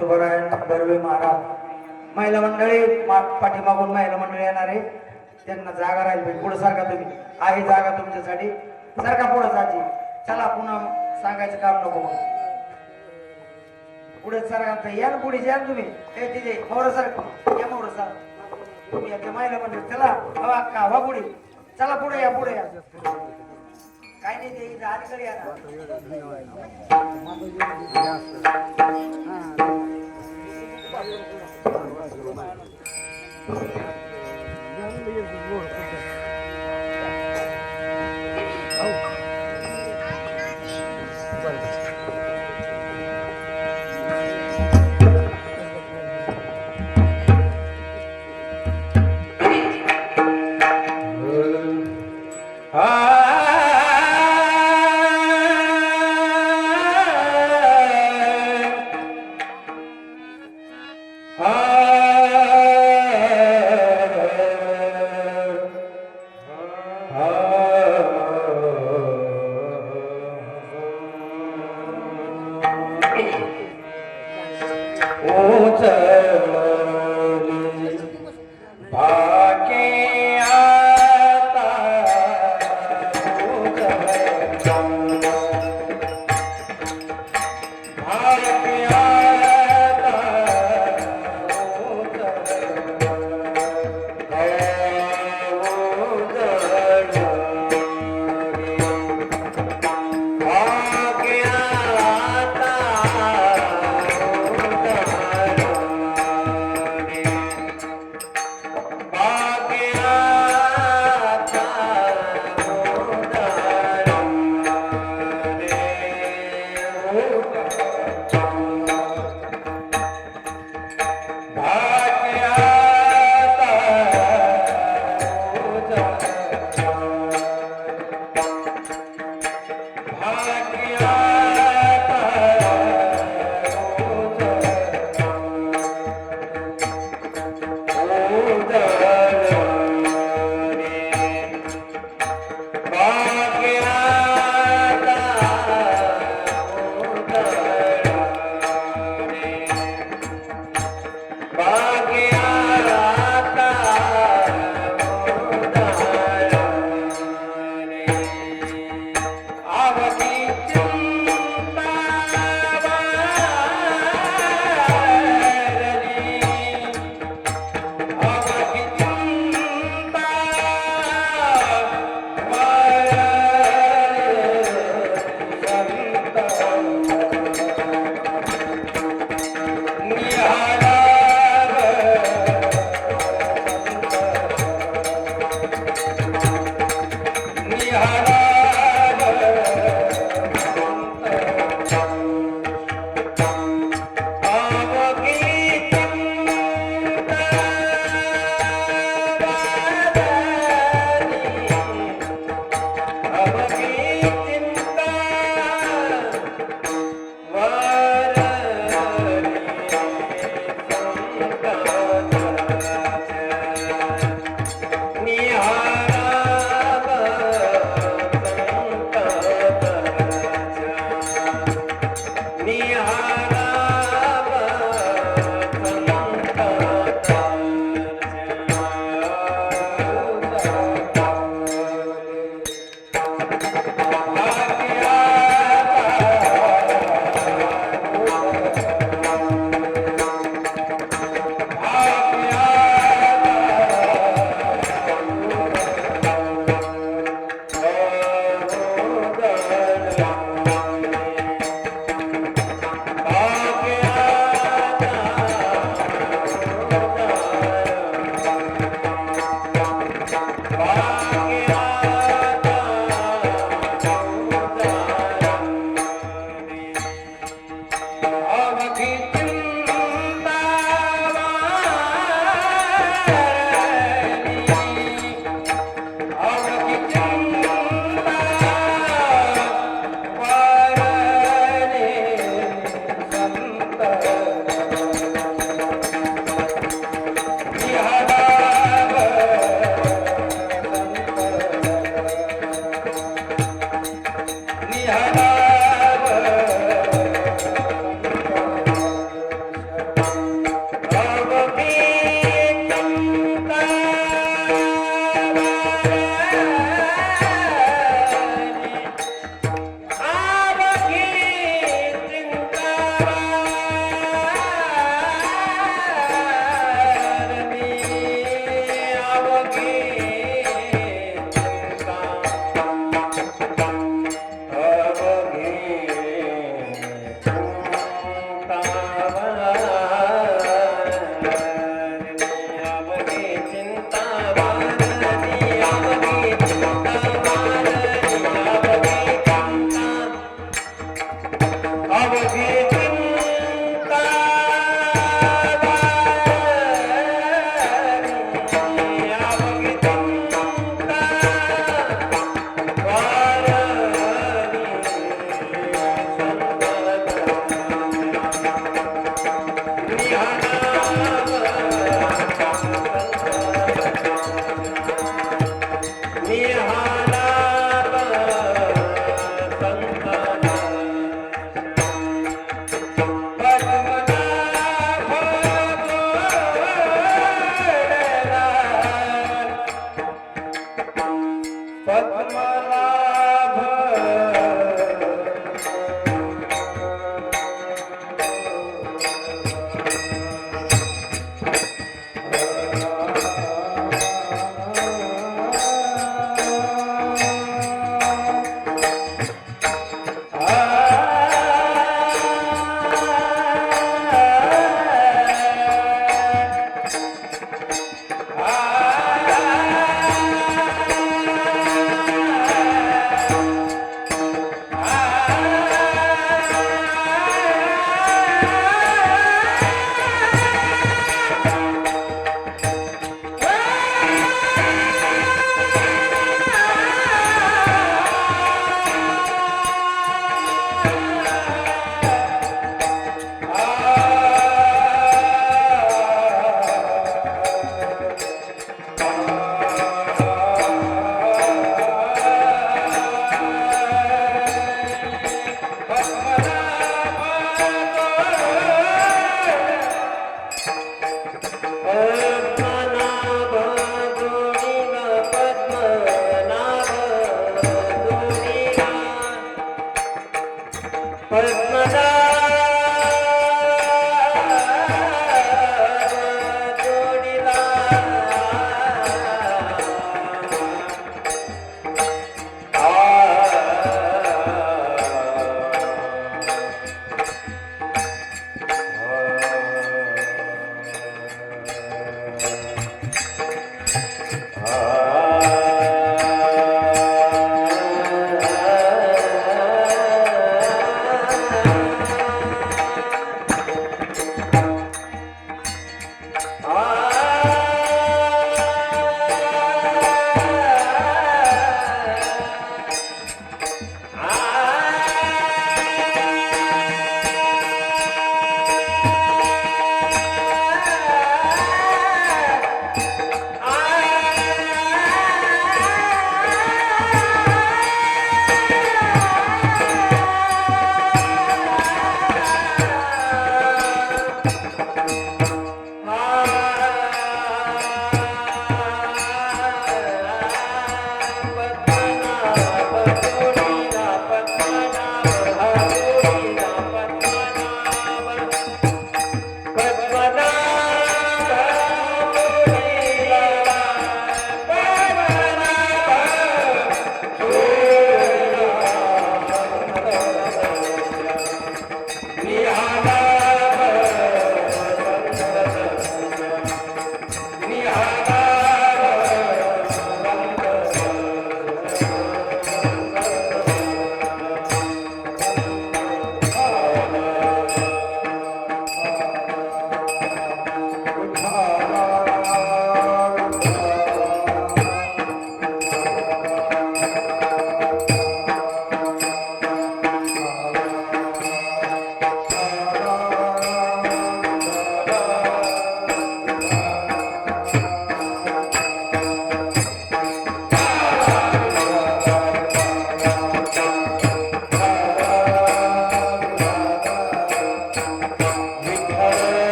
तुकारायण गरवे महाराज महिला मंडळी पाठीमागून महिला मंडळी येणार आहे त्यांना जागा राहील भाई पुढे सारखा तुम्ही आहे जागा तुमच्यासाठी सारखा पुढे जायची चला पुन्हा सांगायचं काम नको मग पुढे सारखा या ना पुढे या तुम्ही हे तिथे मोर सारखं या मोर सर तुम्ही या महिला मंडळी चला हवा का हवा पुढे चला पुढे या काय नाही ते इथं अलीकडे या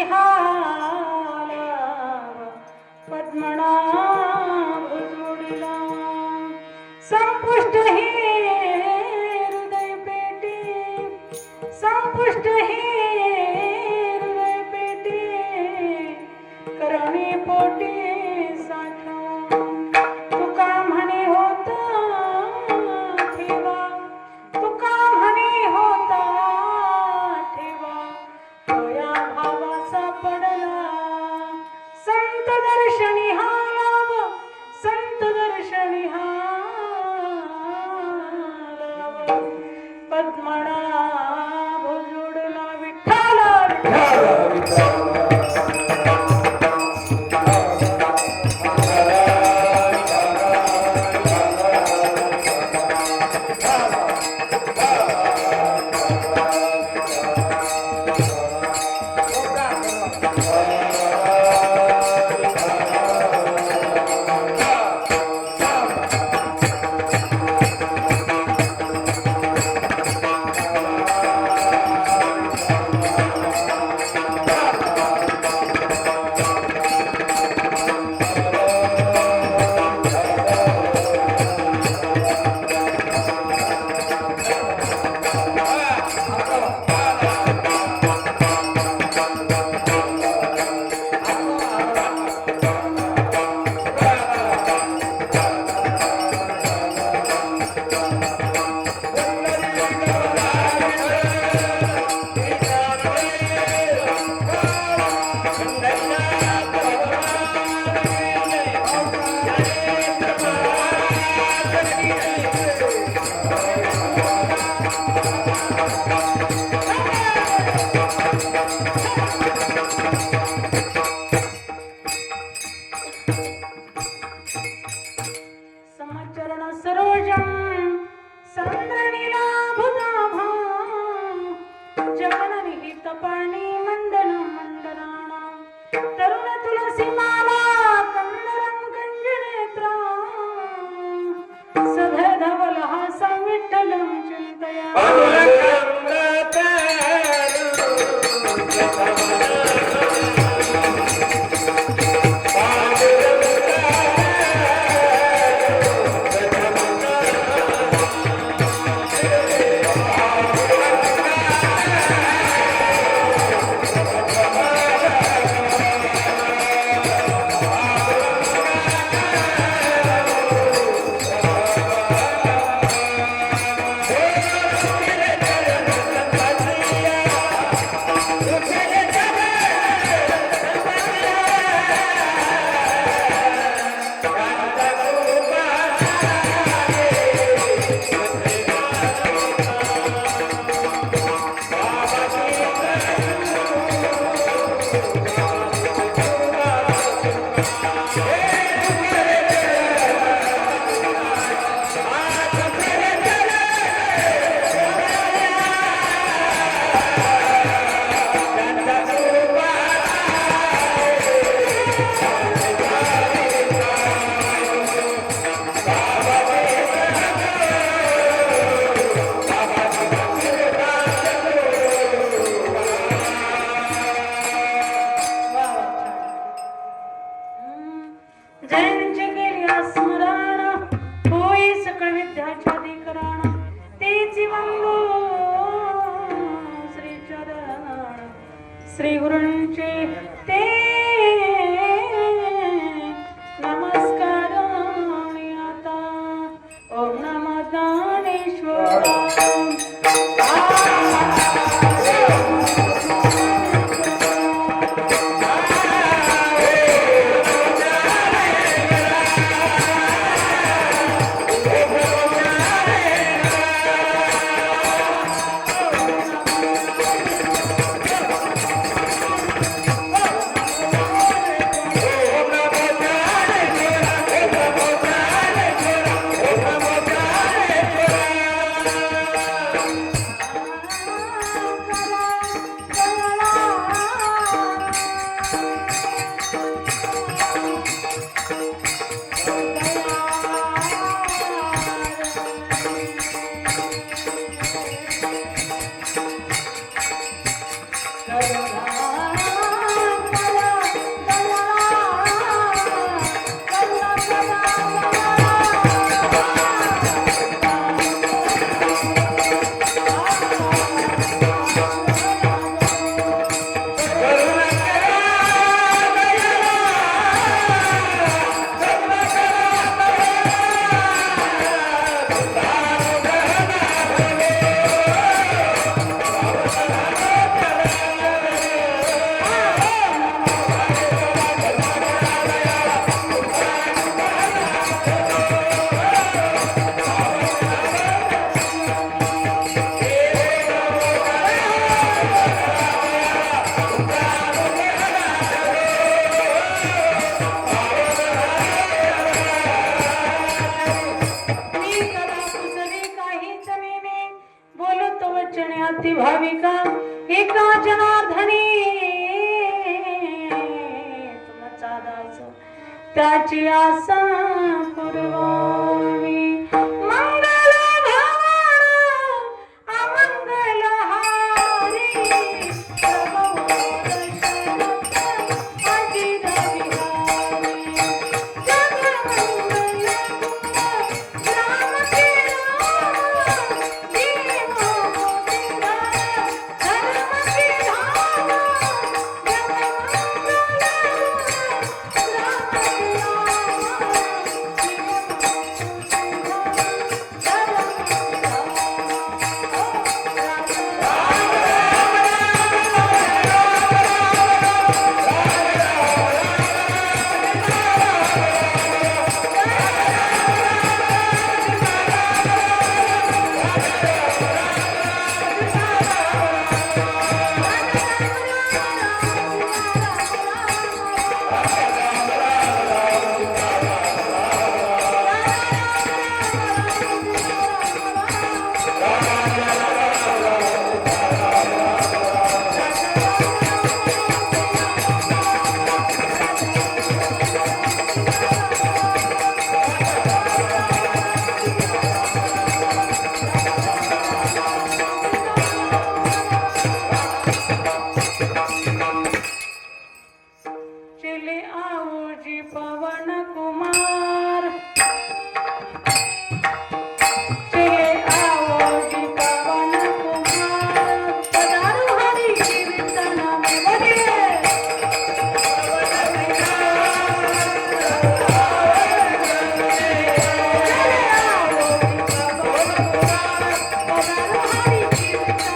विहालाव पद्मनाभ जोडिला संपुष्ट हे हृदय पेटी संपुष्ट हे हृदय पेटी करणी पोटी साठवा तुका म्हणे होता ठेवा तुका म्हणे होता ठेवा या भावाचा पडला संत दर्शनी हा लाभ संत दर्शनी हा लाभ पद्मनाभ जोडला विठ्ठल समचरण सरोजम संद्रनीलाभुजाभा जवन निहित पाणी मंडन मंडनानां तरुण तुलसी माला कंदरं गंजनेत्रा सधधवलहासं विठ्ठलं चिन्तयामि जैनचे केल्या स्मरण होई सकळ विद्याच्या अधिकरण तेची वंदो श्री चरण श्री गुरूंचे ते नमस्कार आणि आता ओम नमः दानेश्वरा भक्ती भाविका एका जनार्दनी तुमचा दास त्याची आशा पुरवावी. मंगल भवन अमंगल हारी अजित बिहारी जगमंगल राम के राम जीव मोतीरा धर्म के धाम जगमंगल चले आओ जी पवन कुमार चले आओ जी पवन कुमार पधारो हरि कीर्तन में बजे चले आओ जी पवन कुमार पधारो हरि कीर्तन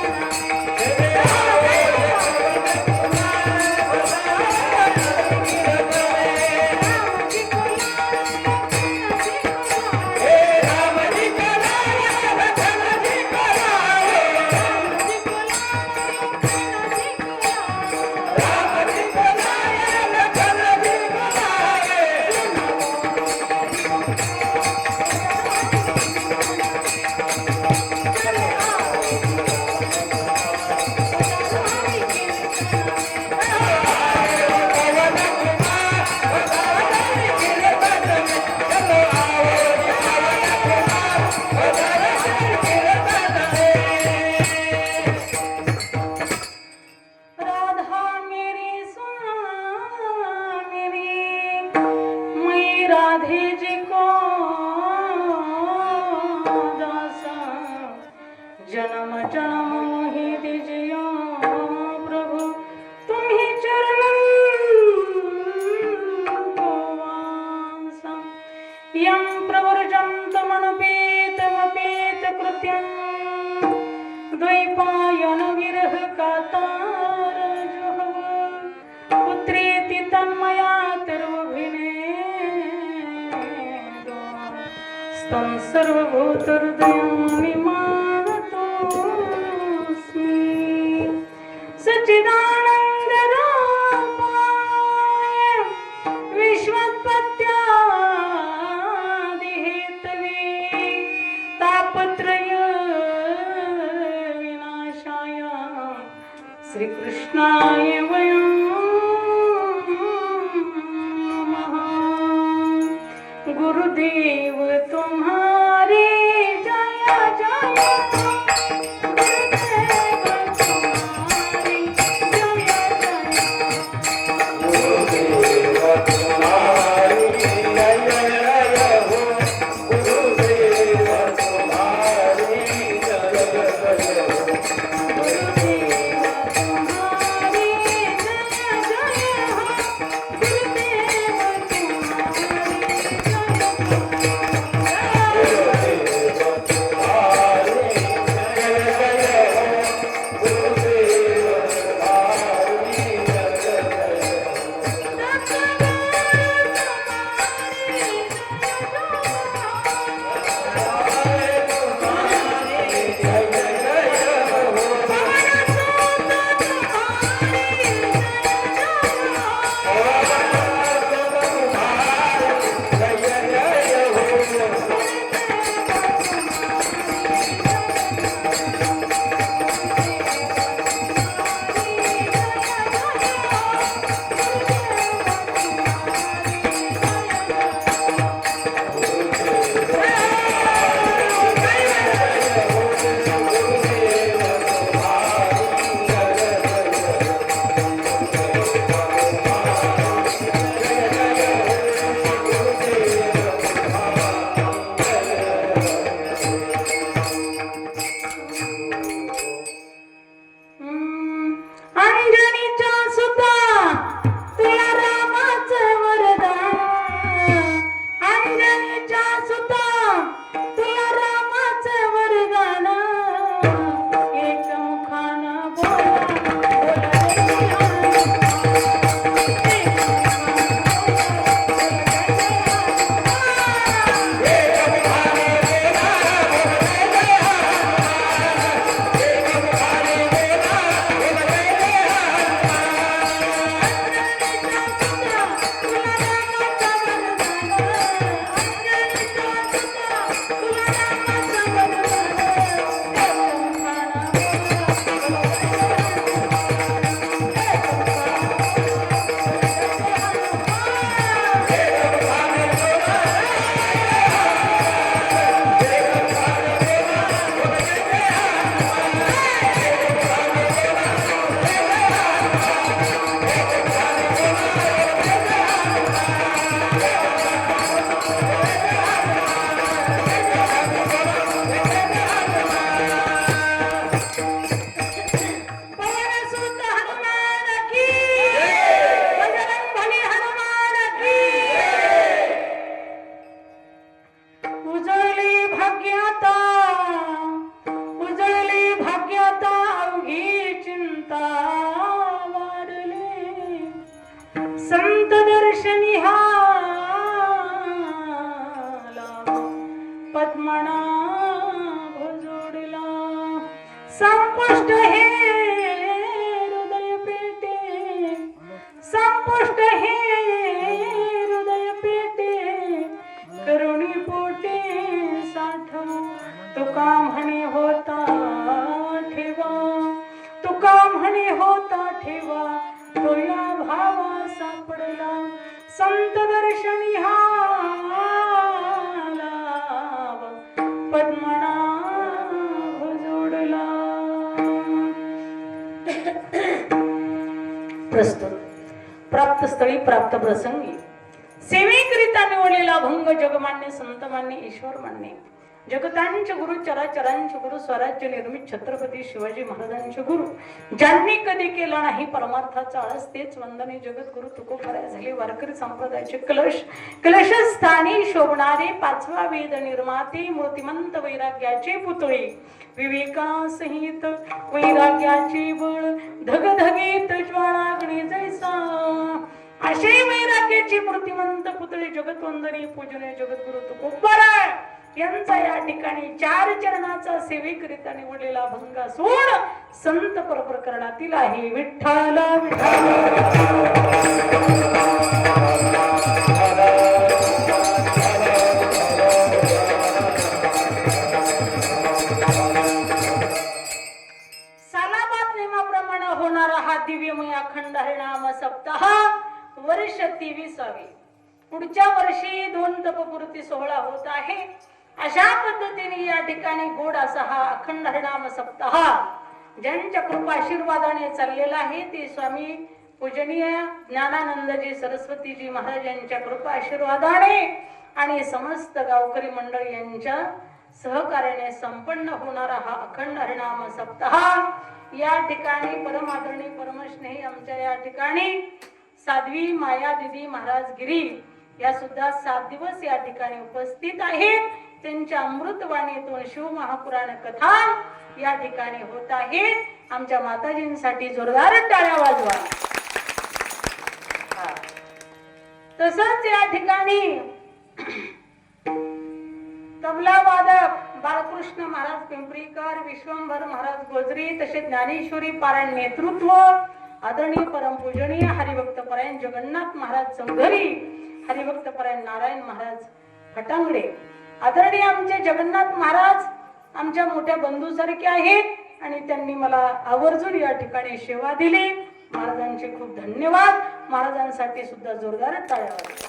राधा मेरी स्वामिनी मैं राधे जी को दासा जन्म जन्म मोहि दीजियो प्रभु तुम्ही चरणन को वासा यं प्रवर्जं तमनुपेतमपेत कृत्यं द्वैपायन विरह कातार जुहव पुत्रेति तन्मया तर्वभिने स्तं सर्वभूतहृदयं निमानतोऽस्मि सच्चिदानन्दरूपाय विश्वोत्पत्त्यादिहेतवे तापत्रय श्रीकृष्णाय वयं नमः. गुरुदेव तुम्हारी जय जय गुरुदेव तुम्हारी जय जय पवनसुत हनुमान की बजरंगबली हनुमान की उजळली भाग्यता अवघी चिंता वारले संत दर्शनी पद्मनाभ जोडला संपुष्ट हे हृदय पेटे संपुष्ट हे हृदय पेटे करुणी पोटे साठवू तुका म्हणे होता ठेवा तुका म्हणे होता ठेवा तो या भावा सापडला संत दर्शनी पद्मनाभ जोडला. प्रस्तुत प्राप्त स्थळी प्राप्त प्रसंगी सेवेकरिता निवडलेला भंग जगमान्य संतमान्य ईश्वर मान्य जगतांचे गुरु चराचरांचे गुरु स्वराज्य निर्मित छत्रपती शिवाजी महाराजांचे गुरु ज्यांनी कधी केला नाही परमार्थाचा आळस तेच वंदने जगद्गुरु तुकोबराय झाले वारकरी संप्रदायाचे कलशस्थानी शोभणारे पाचवा वेद निर्माते मूर्तिमंत वैराग्याचे पुतळे विवेकासहित वैराग्याचे बळ धगधगीत ज्वाळाग्नी जैसा असे वैराग्याचे मूर्तिमंत पुतळे जगतवंदनी पूजनीय जगद्गुरु तुकोबराय यांचा या ठिकाणी 4 चरणाचा सेवेकरिता निवडलेला भंग असून संत प्रकरणातील आहे. विठ्ठल सालाबाद नियमाप्रमाणे होणारा हा दिव्यमय अखंड हरिनाम सप्ताह वर्ष 23वे पुढच्या वर्षी 2 तपपूर्ती सोहळा होत आहे. अशा पद्धतीने या ठिकाणी गोड असा हा अखंड हरिनाम सप्ताह ज्यांच्या कृपा आशीर्वादाने चाललेला आहे ते स्वामी पूजनीय ज्ञानानंदजी सरस्वतीजी महाराज यांच्या कृपा आशीर्वादाने आणि समस्त गावकरी मंडळ यांच्या सहकार्याने संपन्न होणारा हा अखंड हरिनाम सप्ताह या ठिकाणी परमादरणी परमस्नेही आमच्या या ठिकाणी साध्वी माया दिदी महाराज गिरी या सुद्धा 7 दिवस या ठिकाणी उपस्थित आहेत. त्यांच्या अमृतवाणीतून शिव महापुराण कथा या ठिकाणी होत आहे. आमच्या माताजींसाठी जोरदार टाळ्या वाजवा. तसंच या ठिकाणी तबला वादक बाळकृष्ण महाराज पिंपरीकर विश्वंभर महाराज गोजरी तसेच ज्ञानेश्वरी पारायण नेतृत्व आदरणीय परमपूजनीय हरिभक्त परायण जगन्नाथ महाराज चौधरी हरिभक्त परायण नारायण महाराज फटांगडे आदरणीय आमचे जगन्नाथ महाराज आमच्या मोठ्या बंधू सारखे आहेत आणि त्यांनी मला आवर्जून या ठिकाणी सेवा दिली. महाराजांचे खूप धन्यवाद. महाराजांसाठी सुद्धा जोरदार टाळ्या वाजवा.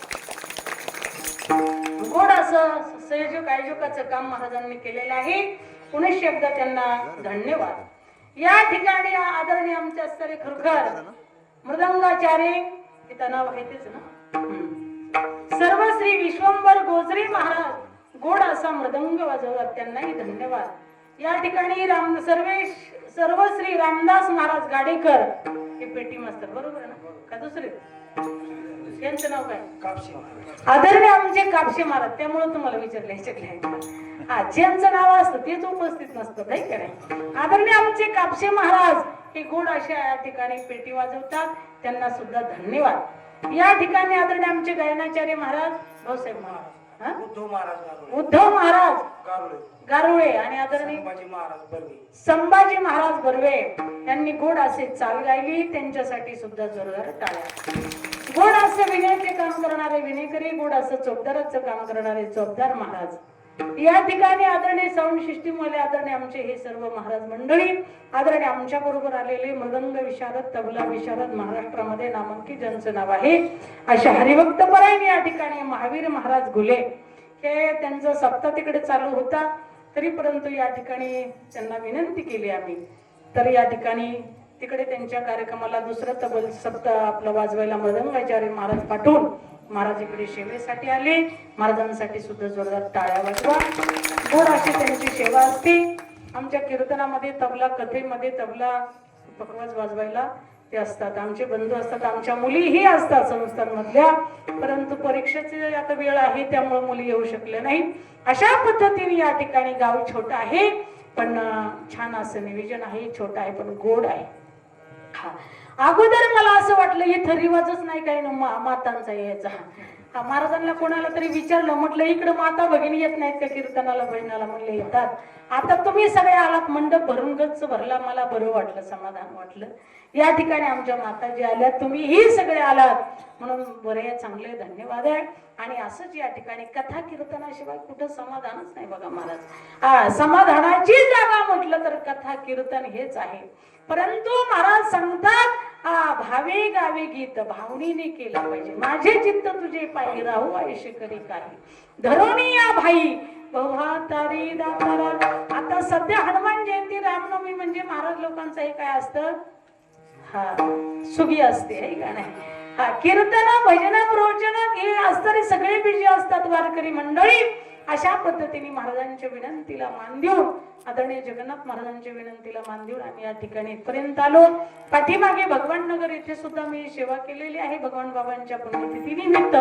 गोड असं संयोजक आयोजकाचं काम महाराजांनी केलेलं आहे. पुन्हा एकदा त्यांना धन्यवाद. या ठिकाणी आदरणीय आमचे असणारे खरखर मृदंगाचार्य हे नाव आहे तेच ना सर्व श्री विश्वंभर गोजरी महाराज गोड असा मृदंग वाजवतात त्यांनाही धन्यवाद. या ठिकाणी सर्व श्री रामदास महाराज गाडेकर हे पेटी मास्तर बरोबर आहे ना का दुसरे यांचं नाव काय कापशी आदरणीय आमचे कापशे महाराज त्यामुळे तुम्हाला विचारले ज्यांचं नाव असतं तेच उपस्थित नसतं नाही का नाही. आदरणीय आमचे कापशे महाराज हे गोड अशा या ठिकाणी पेटी वाजवतात त्यांना सुद्धा धन्यवाद. या ठिकाणी आदरणीय आमचे गायनाचार्य महाराज भाऊसाहेब महाराज उद्धव महाराज गारुळे आणि आदरणीय संभाजी महाराज बर्वे यांनी गोड असे चाल गायली. त्यांच्यासाठी सुद्धा जोरदार टाळ्या. गोड असं विनयाचे काम करणारे विनेकरी गोड असं चोपदाराचं काम करणारे चोपदार महाराज या ठिकाणी आदरणीय साऊंड सिस्टीम वाले आदरणीय आमचे हे सर्व महाराज मंडळी आदरणीय आमच्या बरोबर आलेले मृदंग विशारद तबला विशारद महाराष्ट्रामध्ये नामांकित ज्यांचं नाव आहे अशा हरिभक्त परायण या ठिकाणी महावीर महाराज घुले हे त्यांचा सप्ताह तिकडे चालू होता तरी परंतु या ठिकाणी त्यांना विनंती केली आम्ही तर या ठिकाणी तिकडे त्यांच्या कार्यक्रमाला दुसरं तबल सप्ताह आपलं वाजवायला मृदंगाचार्य महाराज पाठवून महाराज इकडे सेवेसाठी आले. महाराजांसाठी सुद्धा जोरदार टाळ्या वाजवा. गोड अशी त्यांची सेवा असते. आमच्या कीर्तनामध्ये तबला, कथेमध्ये तबला, पकवाज वाजवायला ते असतात. आमचे बंधू असतात, आमच्या मुलीही असतात संस्थांमधल्या. परंतु परीक्षेची आता वेळ आहे त्यामुळे मुली येऊ शकल्या नाही. अशा पद्धतीने या ठिकाणी गाव छोटं आहे पण छान असं नियोजन आहे. छोटं आहे पण गोड आहे. हा, अगोदर मला असं वाटलं इथं रिवाजच नाही काही मातांचा यायचा. महाराजांना कोणाला तरी विचारलं, म्हटलं इकडे माता भगिनी येत नाहीत का कीर्तनाला भजनाला? म्हणले येतात. आता तुम्ही सगळे आलात, मंडप भरून गच्च भरला, मला बरं वाटलं, समाधान वाटलं. या ठिकाणी आमच्या माता जी आल्या, तुम्हीही सगळे आलात म्हणून बरे चांगले धन्यवाद आहे. आणि असंच या ठिकाणी कथा कीर्तनाशिवाय कुठं समाधानच नाही बघा महाराज. समाधानाची जागा म्हटलं तर कथा कीर्तन हेच आहे. परंतु महाराज सांगतात भावे गावे गीत भावनीने केलं पाहिजे. माझे चित्त तुझे पायी राहू आयुष्य करी काही धरोनी या भाई बहुहातारी दातारा. आता सध्या हनुमान जयंती, रामनवमी म्हणजे महाराज लोकांचं हे काय असतं? सुगी असते है का नाही? कीर्तन, भजन, प्रवचन हे असणारे सगळे बिजी असतात वारकरी मंडळी. अशा पद्धतीने महाराजांच्या विनंतीला मान देऊन, आदरणीय जगन्नाथ महाराजांच्या विनंतीला मान देऊन आम्ही या ठिकाणी इथपर्यंत आलो. पाठीमागे भगवान नगर येथे सुद्धा मी सेवा केलेली आहे भगवान बाबांच्या पुण्यतिथीनिमित्त.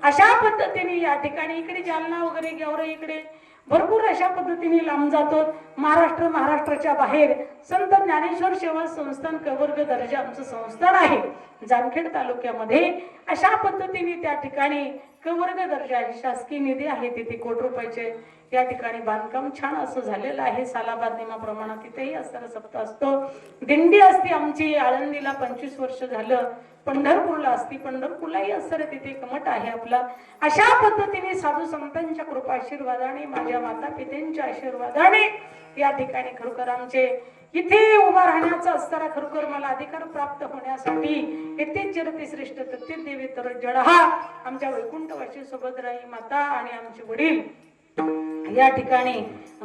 अशा पद्धतीने या ठिकाणी इकडे जालना वगैरे गेवरा इकडे भरपूर अशा पद्धतीने लांब जातो. महाराष्ट्राच्या बाहेर संत ज्ञानेश्वर सेवा संस्थान कवर्ग दर्जा आमचं संस्थान आहे जामखेड तालुक्यामध्ये. अशा पद्धतीने त्या ठिकाणी कवर्ग दर्जा आहे, शासकीय निधी आहे, तिथे ₹1 कोटी रुपयाचे या ठिकाणी बांधकाम छान असं झालेलं आहे. सालाबाद नियमाप्रमाणे तिथेही असणारा सप्ताह असतो. दिंडी असते आमची आळंदीला 25 वर्ष झालं. पंढरपूरला असती, पंढरपूरलाही असणारे तिथे एक मठ आहे आपला. अशा पद्धतीने साधू संतांच्या कृपा आशीर्वादाने, माझ्या माता पित्यांच्या आशीर्वादाने या ठिकाणी खरोखर आमचे इथे उभा राहण्याचा असणारा खरोखर मला अधिकार प्राप्त होण्यासाठी येथे चिरते श्रेष्ठ तत्ते देवी तर जडहा आमच्या वैकुंठवासी सुभद्राई माता आणि आमचे वडील या ठिकाणी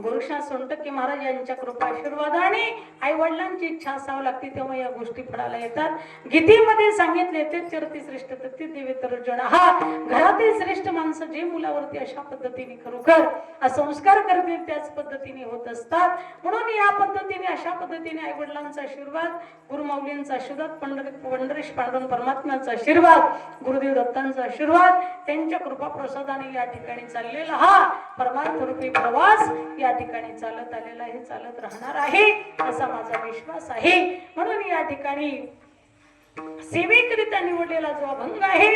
गोरक्षनाथ सोनटक्के महाराज यांच्या कृपा आशीर्वादाने आई वडिलांची इच्छा असावं लागते तेव्हा या गोष्टी फळाला येतात. गीतेमध्ये सांगितले ते चरती श्रेष्ठ तत्ते देवे तर जडहा. घरातील श्रेष्ठ माणसं जे मुलावरती अशा पद्धतीने खरोखर संस्कार करतील त्याच पद्धतीने होत असतात. म्हणून या पद्धतीने अशा पद्धतीने आई वडिलांचा आशीर्वाद, गुरुमाऊलींचा आशीर्वाद, पंढरीश पांडुरंग परमात्म्याचा आशीर्वाद, गुरुदेव दत्तांचा आशीर्वाद, त्यांच्या कृपा प्रसादाने या ठिकाणी चाललेला हा परमार्थ रूपी प्रवास या ठिकाणी चालत आलेला आहे, चालत राहणार आहे असा माझा विश्वास आहे. म्हणून या ठिकाणी सेवेकरिता निवडलेला जो अभंग आहे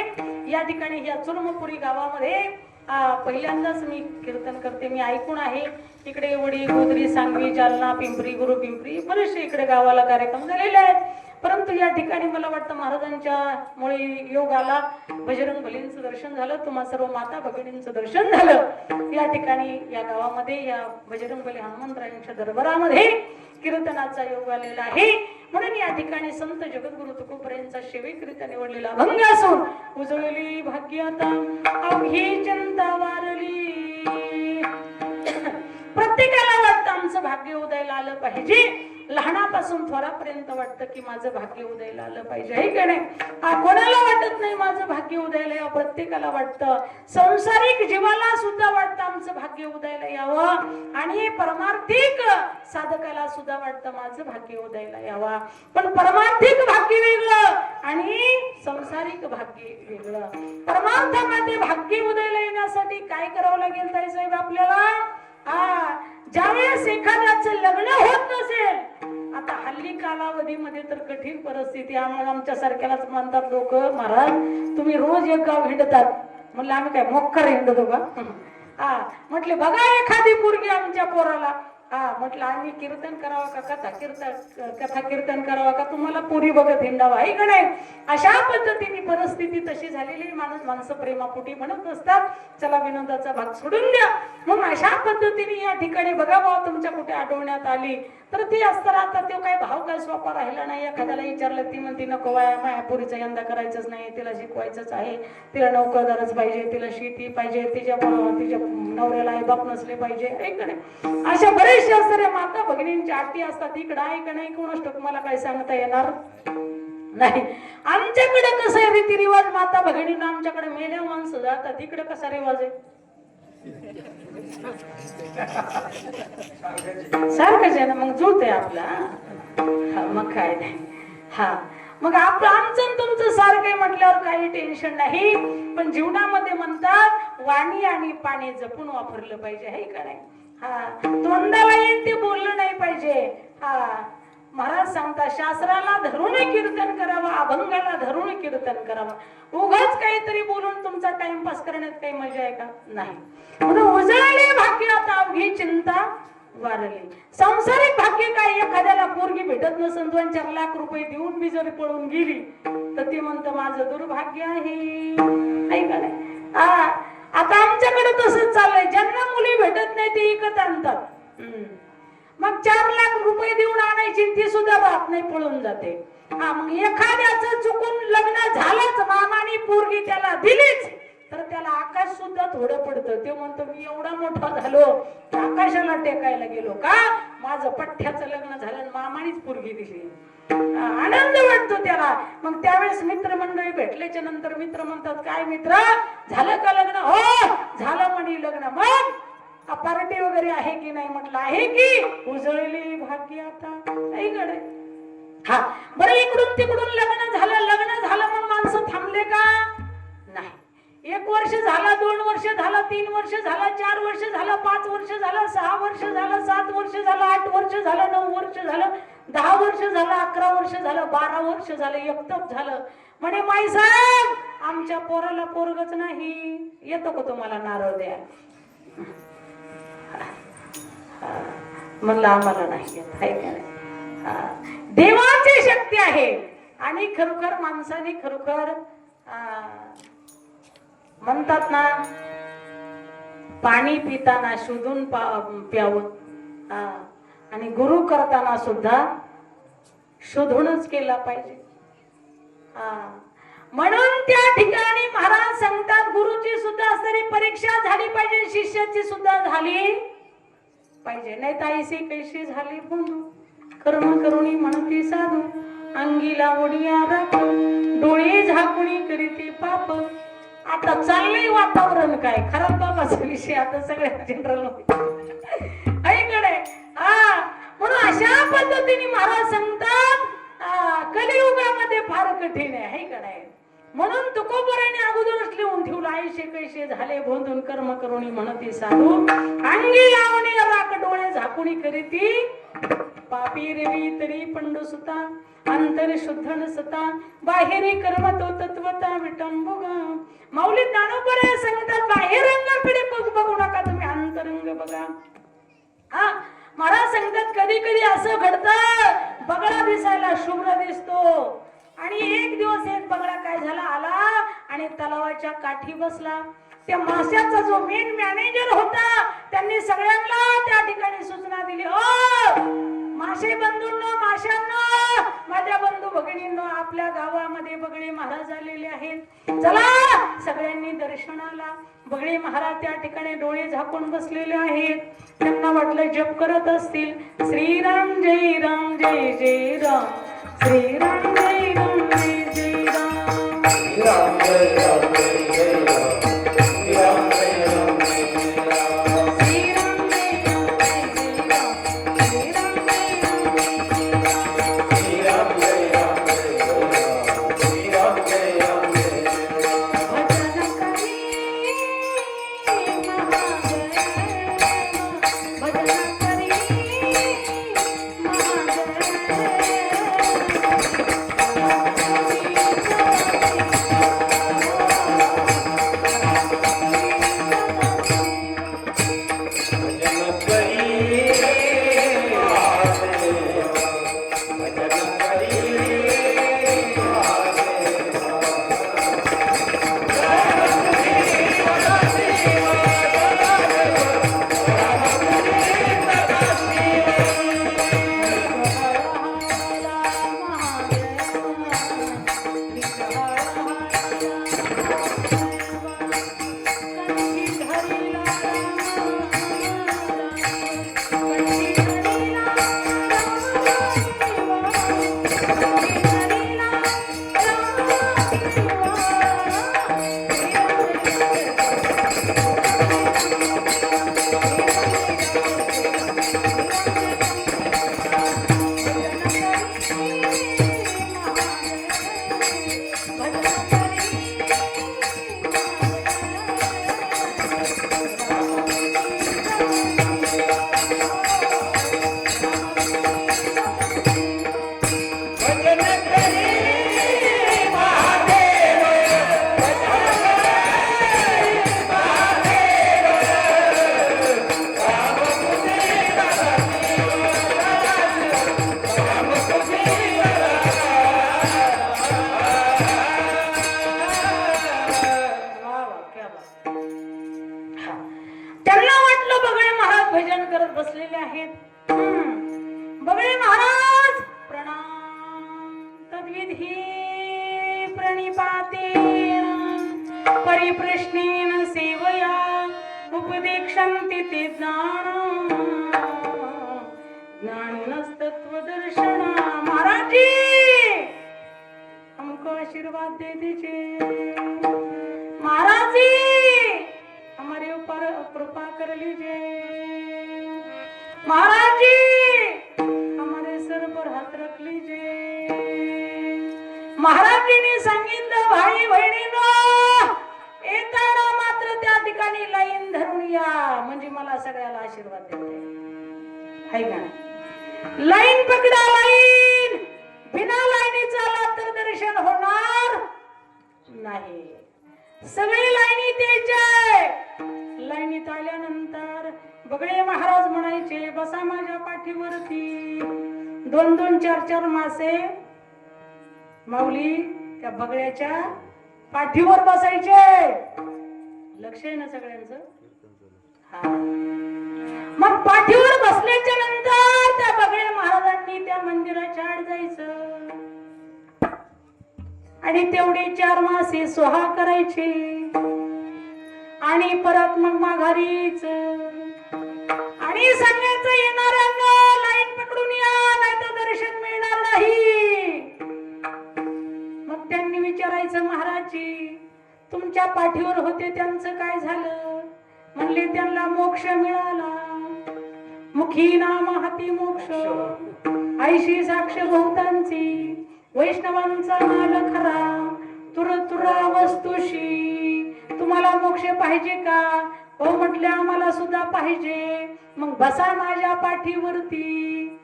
या ठिकाणी या चुरमपुरी गावामध्ये पहिल्यांदाच मी कीर्तन करते. मी ऐकून आहे इकडे वडी, गोदरी, सांगवी, जालना, पिंपरी, गुरु पिंपरी बरेचसे इकडे गावाला कार्यक्रम झालेले आहेत. परंतु या ठिकाणी मला वाटतं महाराजांच्या मुळे योग आला, बजरंग बलींचं दर्शन झालं, तुम्हा सर्व माता भगिनींचं दर्शन झालं. या ठिकाणी या गावामध्ये या बजरंग बली हनुमंतरायांच्या दरबारामध्ये कीर्तनाचा योग आलेला आहे. म्हणून या ठिकाणी संत जगद्गुरु तुकोबरायांचा सेवेकरिता निवडलेला अभंग असून उजळली भाग्यता अवघी चिंता वारली. प्रत्येकाला वाटतं आमचं भाग्य उदयाला आलं पाहिजे. लहानापासून थोरापर्यंत वाटतं की माझं भाग्य उदयाला आलं पाहिजे आहे का नाही? कोणाला वाटत नाही माझं भाग्य उदयाला यावं? प्रत्येकाला वाटतं. संसारिक जीवाला सुद्धा वाटतं आमचं भाग्य उदयाला यावं आणि परमार्थिक साधकाला सुद्धा वाटतं माझं भाग्य उदयाला यावं. पण परमार्थिक भाग्य वेगळं आणि संसारिक भाग्य वेगळं. परमार्थामध्ये भाग्य उदयाला येण्यासाठी काय करावं लागेल ताई साहेब आपल्याला? ज्यावेळेस एखाद्याचं लग्न होत नसेल, आता हल्ली कालावधीमध्ये तर कठीण परिस्थिती, आम्हाला आमच्या सारख्यालाच म्हणतात लोक, महाराज तुम्ही रोज एक गाव हिंडतात. म्हणलं आम्ही काय मोक्कर हिंडतो का? म्हटले बघा एखादी पोरगी आमच्या पोराला. म्हटलं आम्ही कीर्तन करावं का कथा कीर्तन करावं का तुम्हाला पुरी बघत हिंडावा आहे का नाही? अशा पद्धतीने परिस्थिती तशी झालेली. माणसं प्रेमापोटी म्हणत असतात चला विनोदाचा भाग सोडून द्या. मग अशा पद्धतीने या ठिकाणी बघा बाबा तुमच्या कुठे आठवण्यात आली तर ती असताना आता तो काय भाव काय स्वपा राहिला नाही. एखाद्याला विचारलं ती म्हणते नको मायापुरीचा यंदा करायचंच नाही, तिला शिकवायचंच आहे, तिला नोकरदारच पाहिजे, तिला शेती पाहिजे, तिच्या नवऱ्याला आई बाप नसले पाहिजे आहे का नाही? अशा बरेचशे असणाऱ्या माता भगिनींच्या अटी असतात. इकडं आहे का नाही कोणाच मला काय सांगता येणार नाही. आमच्याकडे कसं आहे रीतिरिवाज, माता भगिनींना आमच्याकडे मेल्या माणसं जातात, तिकडे कसा रिवाज आहे? सारखंच आहे ना, मग जुळतंय आपला. हा, मग काय नाही. हा, मग आमचं आणि तुमचं सारखं आहे म्हटल्यावर काही टेन्शन नाही. पण जीवनामध्ये म्हणतात वाणी आणि पाणी जपून वापरलं पाहिजे, हे का नाही? हा, तोंडाला येईल ते बोललं नाही पाहिजे. हा, महाराज सांगतात शास्त्राला धरून कीर्तन करावं, अभंगाला धरून कीर्तन करावं. उगाच काहीतरी बोलून तुमचा टाइमपास करण्यात काही मजा आहे का? नाही. म्हणून उजळले भाग्य आता अवघी चिंता वारली. सांसारिक भाग्य काय, एखाद्याला पोरगी भेटत नसेल 2-4 लाख रुपये देऊन बी जर पळून गेली तर ते म्हणतं माझं दुर्भाग्य आहे का नाही? आता आमच्याकडे तसंच चाललंय, ज्यांना मुली भेटत नाही ते विकत आणतात. मग 4 लाख रुपये देऊन आणायची ती सुद्धा राहत नाही, पळून जाते. मग एखाद्याचं चुकून लग्न झालंच, मामानी पोरगी त्याला दिलीच, तर त्याला आकाश सुद्धा थोडं पडतं. ते म्हणतो मी एवढा मोठा झालो आकाशाला टेकायला गेलो का, माझं पठ्ठ्याचं लग्न झालं आणि मामानीच पोरगी दिली. आनंद वाटतो त्याला. मग त्यावेळेस मित्रमंडळी भेटल्याच्या नंतर मित्र म्हणतात काय मित्र झालं का लग्न? हो झालं म्हणे लग्न. मग पार्टी वगैरे आहे की नाही? म्हटलं आहे की. उजळली भाग्य आता ऐकडे. हा, बरं इकडून तिकडून लग्न झालं मग माणसं थांबले का? नाही. 1 वर्ष झाला, 2 वर्ष झाला, 3 वर्ष झाला, 4 वर्ष झाला, 5 वर्ष झाला, 6 वर्ष झालं, 7 वर्ष झालं, 8 वर्ष झालं, 9 वर्ष झालं, 10 वर्ष झालं, 11 वर्ष झालं, 12 वर्ष झालं, एकतप झालं. म्हणे माई साहेब आमच्या पोराला पोरगच नाही, येतो का तुम्हाला नारळ द्या? म्हणलं आम्हाला नाही येत, आहे का नाही? देवाची शक्ती आहे. आणि खरोखर माणसाने खरोखर म्हणतात ना पाणी पिताना शोधून प्यावं, आणि गुरु करताना सुद्धा शोधूनच केला पाहिजे. म्हणून त्या ठिकाणी महाराज सांगतात गुरुची सुद्धा असणारी परीक्षा झाली पाहिजे, शिष्याची सुद्धा झाली पाहिजे. नाही ताईशी कैशी झाली बंधू, कर्म करुणी म्हणती साधू, अंगीला उडिया राख, डोळे झाकुणी करीते पाप. आता चाललंय वातावरण काय खराब बाबाचा विषय आता सगळ्या जनरल ऐकडे. म्हणून अशा पद्धतीने महाराज सांगतात कलियुगामध्ये फार कठीण आहे का नाही? म्हणून तुकोबराने अगोदरच लिहून ठेवलं आयशे कैसे झाले बोंधून कर्म करुणी म्हणती साधू, अंगी लावणी राख डोळे झाकुणी करीती पापी रेवी तरी पंडू सुता, अंतर शुद्ध नसता बाहेरी कर्म तो तत्वता विटंबुगा. माऊली ज्ञानोबा सांगतात बाहेरंगाकडे बघू नका, तुम्ही अंतरंग बघा. महाराज सांगतात कधी कधी असं घडतं बगळा दिसायला शुभ्र दिसतो, आणि एक दिवस एक बगळा काय झाला आला आणि तलावाच्या काठी बसला. त्या माश्याचा जो मेन मॅनेजर होता त्यांनी सगळ्यांना त्या ठिकाणी सूचना दिली, मासे बंधूंनो, माशांनो, माझ्या बंधू भगिनींनो, आपल्या गावामध्ये बगळे महाराज आलेले आहेत, चला सगळ्यांनी दर्शनाला. बगळे महाराज त्या ठिकाणी डोळे झाकून बसलेले आहेत. त्यांना वाटलं जप करत असतील, श्रीराम जय राम जय जय राम, श्रीराम जय राम जय जय राम, श्रीराम जय राम जय जय राम, श्रीराम जय राम जय जय राम, श्रीराम जय राम जय जय राम, श्रीराम जय राम जय जय राम, श्रीराम जय राम जय जय राम, श्रीराम जय राम जय जय राम. भजन करी महादेव, भजन करी महादेव. करत बसलेले आहेत. बगळे महाराज प्रणाम. तद्विधी प्रणिपातेन परिप्रश्नेन सेवया उपदेक्षन्ति ते ज्ञानम् ज्ञानिनस्तत्वदर्शन. महाराज जी हमको आशीर्वाद दे दीजिए. महाराज जी हमारे ऊपर कृपा कर लीजिए. महाराज जी हमारे सर पर हात रख लीजिए. महाराजींनी सांगितलं भाई बहिणींनो येताना मात्र त्या ठिकाणी लाईन धरून या म्हणजे मला सगळ्याला आशीर्वाद देते. हाय का लाईन पकडा लाईन. बिना लाईनीचा आला तर दर्शन होणार नाही. सगळे लाईनीत यायचे. लाईनीत आल्यानंतर बगळे महाराज म्हणायचे बसा माझ्या पाठीवरती. 2-2 4-4 मासे माऊली त्या बगळ्याच्या पाठीवर बसायचे. लक्ष आहे ना सगळ्यांचं. हा मग पाठीवर बसल्याच्या नंतर त्या बगळे महाराजांनी त्या मंदिराच्या आड जायचं आणि तेवढे 4 मासे सोहा करायचे आणि परत मग माघारीच आणि सांगायचं येणाऱ्यांना लाईन पकडून या नाहीतर दर्शन मिळणार नाही. मग त्यांनी विचारायचं महाराजजी तुमच्या पाठीवर होते त्यांचं काय झालं. म्हणले त्यांना मोक्ष मिळाला. मुखी नाम हाती मोक्ष ऐशी साक्ष बहुतांची वैष्णवांचा माल खरा तुरतुरा वस्तुशी. तुम्हाला मोक्ष पाहिजे का. हो म्हटले आम्हाला सुद्धा पाहिजे. मग बसा माझ्या पाठीवरती.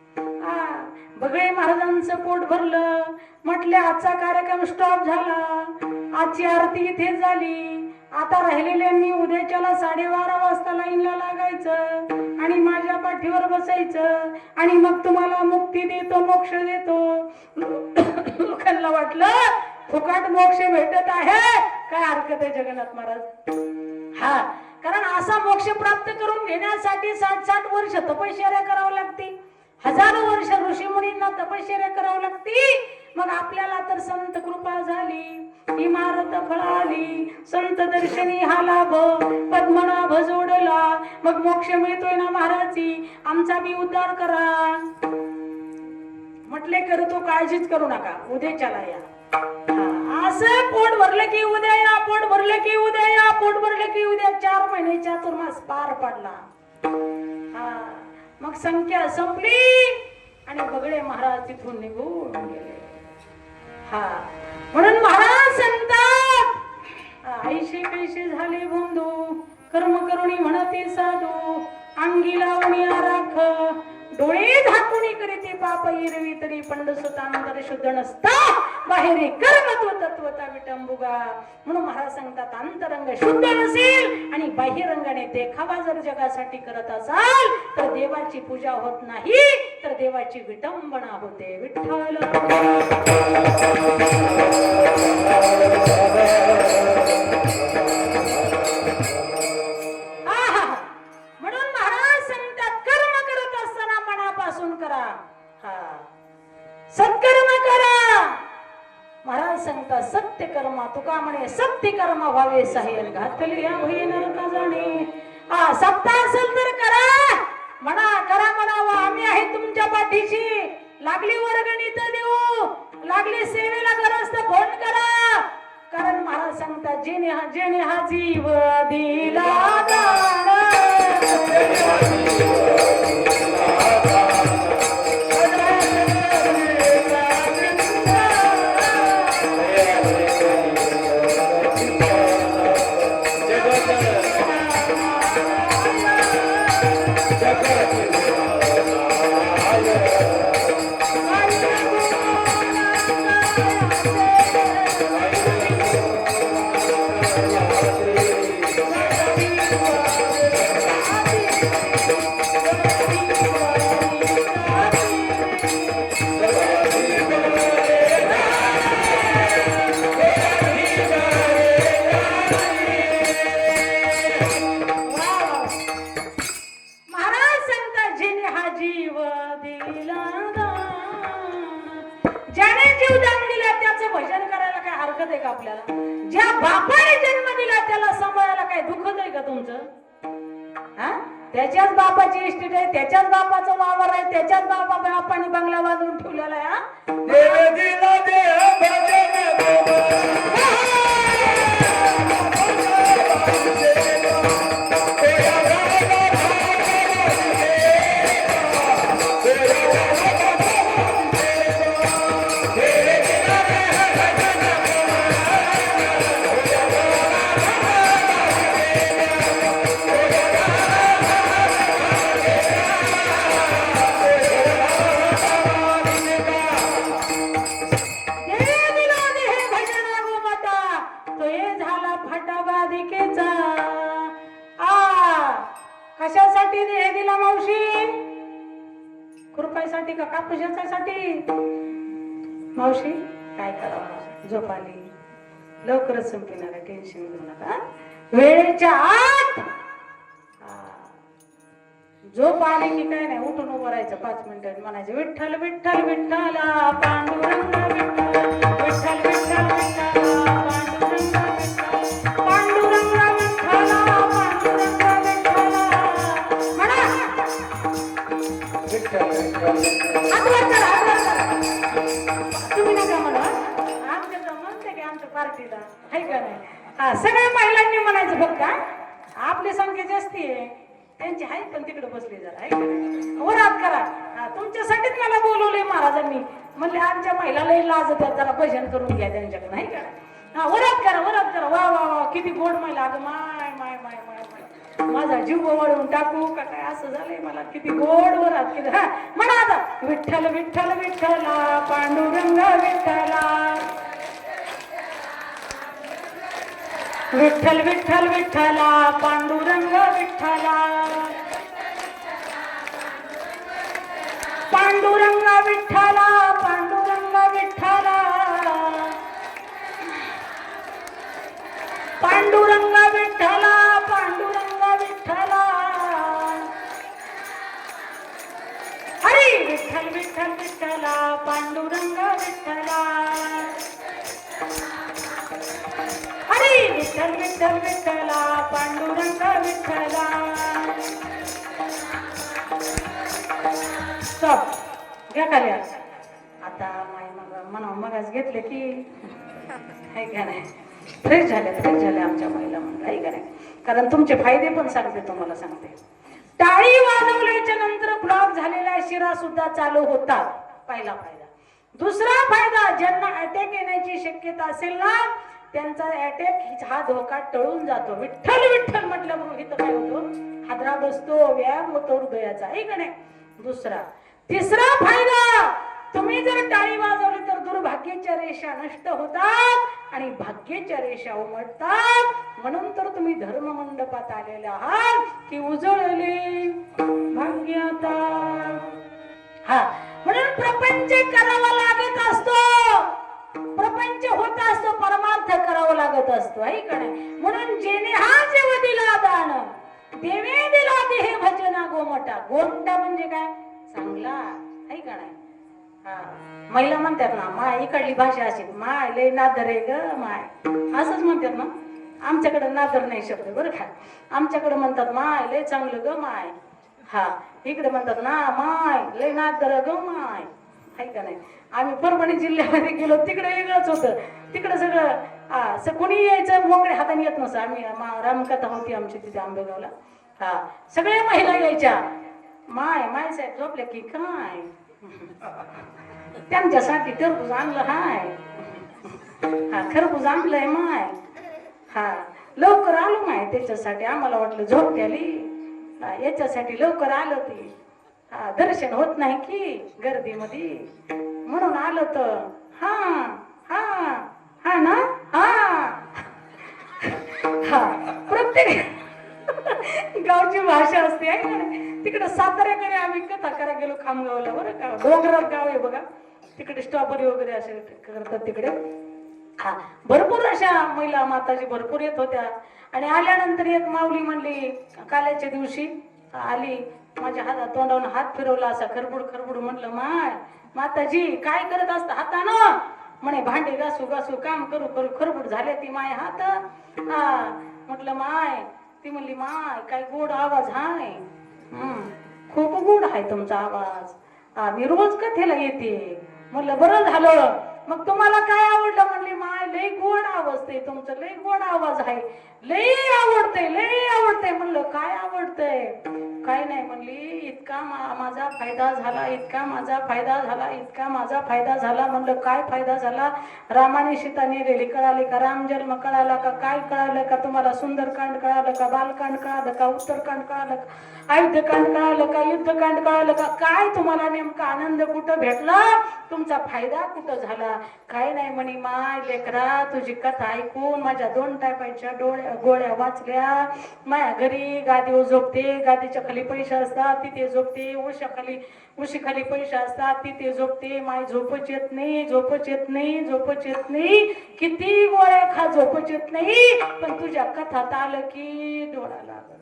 बगळे महाराजांचं पोट भरलं. म्हटले आजचा कार्यक्रम स्टॉप झाला. आजची आरती इथे झाली. आता राहिलेल्यांनी उद्याच्याला 12:30 वाजता लाईनला लागायचं आणि माझ्या पाठीवर बसायचं आणि मग तुम्हाला मुक्ती देतो मोक्ष देतो. लोकांना वाटलं फुकट मोक्ष भेटत आहे. काय हरकत आहे जगन्नाथ महाराज. हा कारण असा मोक्ष प्राप्त करून घेण्यासाठी 60-60 वर्ष तपश्चर्या करावं लागते. हजारो वर्ष ऋषीमुनींना तपश्चर्या करावं लागते. मग आपल्याला तर संत कृपा झाली. इमारत फळाली. संत दर्शनी हा लाभ पद्मनाभ जोडला. मग मोक्ष मिळतोय ना महाराजी. आमचा बी उद्धार करा. म्हटले करतो काळजीच करू नका उद्याच्याला या. असं पोट भरलं की उद्या या. पोट भरलं की उद्या या. पोट भरलं की उद्या. 4 महिने चातुर्मास पार पडला. मग संख्या संपली आणि बगळे महाराज तिथून निघून गेले. म्हणून महाराज सांगतात ऐशी कैशी झाले बंधू कर्म करुणी म्हणते साधू अंगी लावणी राख डोळे झाकुणी करीते पाप इरवी तरी पंडसुतांतर शुद्ध नसता बाहेरी कर्मत्व तत्वता विटंबुगा. म्हणून महाराज सांगतात अंतरंग शुद्ध नसेल आणि बाह्यरंगाने देखावा जर जगासाठी करत असाल तर देवाची पूजा होत नाही तर देवाची विटंबना होते. विठ्ठल म्हणून महाराज सांगतात कर्म करत असताना मनापासून करा. सत्कर्म करा. महाराज सांगतात सत्य कर्म तुका म्हणे सत्य कर्म व्हावे साहेल घातले या भय नरका जाणे. सप्ताह असेल तर करा म्हणा. करा म्हणावा आम्ही आहे तुमच्या पाठीशी. लागली वर्गणी तर देऊ. लागली सेवेला गरज तर फोन करा. कारण महाराज सांगतात जेणे हा जीव दिला दान Thank you. वाटत आहे का आपल्याला? ज्या बापाने जन्म दिला त्याला सांभाळायला काय दुखत आहे का तुमचं? हा, त्याच्याच बापाची इस्टेट आहे, त्याच्याच बापाचा वावर आहे, त्याच्याच बापाने बंगला बांधून ठेवलेला आहे. हा, देव दिला देव भजन कशासाठी देह दिला मावशी? खुरपायसाठी का कापूसासाठी? मावशी काय करावं, झोप आली, लवकरच संपणार आहे, टेन्शन घेऊ नका. वेळेच्या आत झोप आली की काय नाही, उठून उभं राहायचं 5 मिनिटात, म्हणायचं विठ्ठल विठ्ठल विठ्ठला पांडुरंग विठ्ठल विठ्ठल विठ्ठल विठ्ठला पांडुरंग विठ्ठला पांडुरंग विठ्ठला म्हणा. तुम्ही नका म्हणा, आमच्या म्हणते की आमच्या पार्टीला आहे का नाही. हा, सगळ्या महिलांनी म्हणायचं फक्त आपली संख्या जास्ती आहे, त्यांची आहेत पण तिकडे बसले जरा आहे का नाही. वरात करा. हा, तुमच्यासाठीच मला बोलवले महाराजांनी, म्हणले आमच्या महिलाला लाज त्यात, जरा भजन करून घ्या त्यांच्याकडे आहे का. हा, वरात करा वरात करा. वा वा वा, किती गोड महिला. अगं माय माय माय माय माय, माझा जीव वळवून टाकू का काय असं झालंय मला, किती गोड वरात केलं. हा म्हणा आता, विठ्ठल विठ्ठल विठ्ठला पांडुरंग विठ्ठला विठ्ठल विठ्ठल विठ्ठला पांडुरंग विठ्ठला पांडुरंग विठ्ठला पांडुरंग विठ्ठला पांडुरंग विठ्ठला पांडुरंग विठ्ठला हरी विठ्ठल विठ्ठल विठ्ठला पांडुरंग विठ्ठला हरी विठ्ठल विठ्ठल विठ्ठला पांडुरंग विठ्ठला. स्टॉप, घ्या खाली. आता म्हणा मगाच घेतले की आहे का नाही, फ्रेश झाले आमच्या महिला म्हणून आहे का नाही. कारण तुमचे फायदे पण सांगते, तुम्हाला सांगते. टाळी वाजवल्याच्या नंतर ब्लॉक झालेल्या शिरा सुद्धा चालू होतात, पहिला फायदा. दुसरा फायदा, ज्यांना अटॅक येण्याची शक्यता असेल ना, त्यांचा अटॅक हा धोका टळून जातो. विठ्ठल विठ्ठल म्हटल्याबरोबर इथं काय होतो, हादरा बसतो, व्यायाम होतो हृदयाचा आहे का नाही. दुसरा. तिसरा फायदा, तुम्ही जर टाळी वाजवली तर दुर्भाग्याच्या रेषा नष्ट होतात आणि भाग्याच्या रेषा उमटतात. म्हणून तर तुम्ही धर्म मंडपात आलेले आहात की उजळले भाग्यता. हा, म्हणून प्रपंच करावा लागत असतो, प्रपंच होत असतो, परमार्थ करावा लागत असतो आहे का नाही. म्हणून जेणे हा जीव दिला दान देवे दिला देह भजना गोमटा. गोमटा म्हणजे काय, चांगला आहे का नाही. हा, महिला म्हणतात ना, माय इकडली भाषा अशी, माय लय नादर आहे ग माय, असंच म्हणतात ना. आमच्याकडे नादर नाही शब्द बरं का, आमच्याकडे म्हणतात माय लय चांगलं ग माय. हा, इकडे म्हणतात ना, माय लय नादर ग माय आहे का नाही. आम्ही परभणी जिल्ह्यामध्ये गेलो, तिकडे वेगळंच होतं. तिकडे सगळं कोणी यायचं मोकळे हाताने येत नसतं. आम्ही रामकथा होती आमची तिथे आंबेगावला. हा, सगळ्या महिला यायच्या, माय माय साहेब झोपल्या की काय, त्यांच्यासाठी टरबूज आणलं हाय, हा खरबूज आणलंय माय, हा लवकर आलो माय त्याच्यासाठी, आम्हाला वाटलं झोपत्याली याच्यासाठी लवकर आलो ती. हा, दर्शन होत नाही की गर्दीमध्ये म्हणून आलो तर. हा हा हा ना. हा हा, प्रत्येक गावची भाषा असते आहे ना. तिकडे साताऱ्याकडे आम्ही कथा करा गेलो खामगावला बरं का, डोंगराळ गाव आहे बघा, तिकडे स्ट्रॉबेरी वगैरे असे करतात तिकडे. हा, भरपूर अशा महिला माताजी भरपूर येत होत्या. आणि आल्यानंतर एक माऊली म्हणली, काल्याच्या दिवशी आली, माझ्या हातात तोंडावरून हात फिरवला असा खरबुड खरबुड. म्हटलं माय माताजी काय करत असता हातानं. म्हणे भांडे घासू घासू काम करू करू खरबूट झाले ती माय हात. म्हटलं माय, ती म्हणली माय काय गोड आवाज हाय. खूप गोड आहे तुमचा आवाज, मी रोज कथेला येते. म्हणलं बरं झालं, मग तुम्हाला काय आवडलं. म्हणली माय लय गोड आवाज ते तुमचं, लय गोड आवाज आहे, लय आवडतंय लय आवडतंय. म्हणलं काय आवडतंय. काय नाही म्हणली, इतका माझा फायदा झाला, इतका माझा फायदा झाला, इतका माझा फायदा झाला. म्हणलं काय फायदा झाला. रामाने सीता नेलेली कळाली का, राम जन्म कळाला का, काय कळालं का तुम्हाला, सुंदरकांड कळालं का, बालकांड कळालं का, उत्तरकांड कळालं का, अयोध्यकांड कळालं का, युद्धकांड कळालं का, काय तुम्हाला नेमका आनंद कुठं भेटला, तुमचा फायदा कुठं झाला. काय नाही म्हणे माय लेकरा, तुझी कथा ऐकून माझ्या 2 टायपाच्या गोळ्या वाचल्या. माझ्या घरी गादीवर झोपते, गादीच्या खाली पैसे असतात तिथे झोपते, उशीखाली पैसे असतात तिथे झोपते. माय झोपच येत नाही, झोपच येत नाही, झोपच येत नाही, किती गोळ्या खा झोपच येत नाही. पण तुझ्या कथात आलं की डोळा लागत.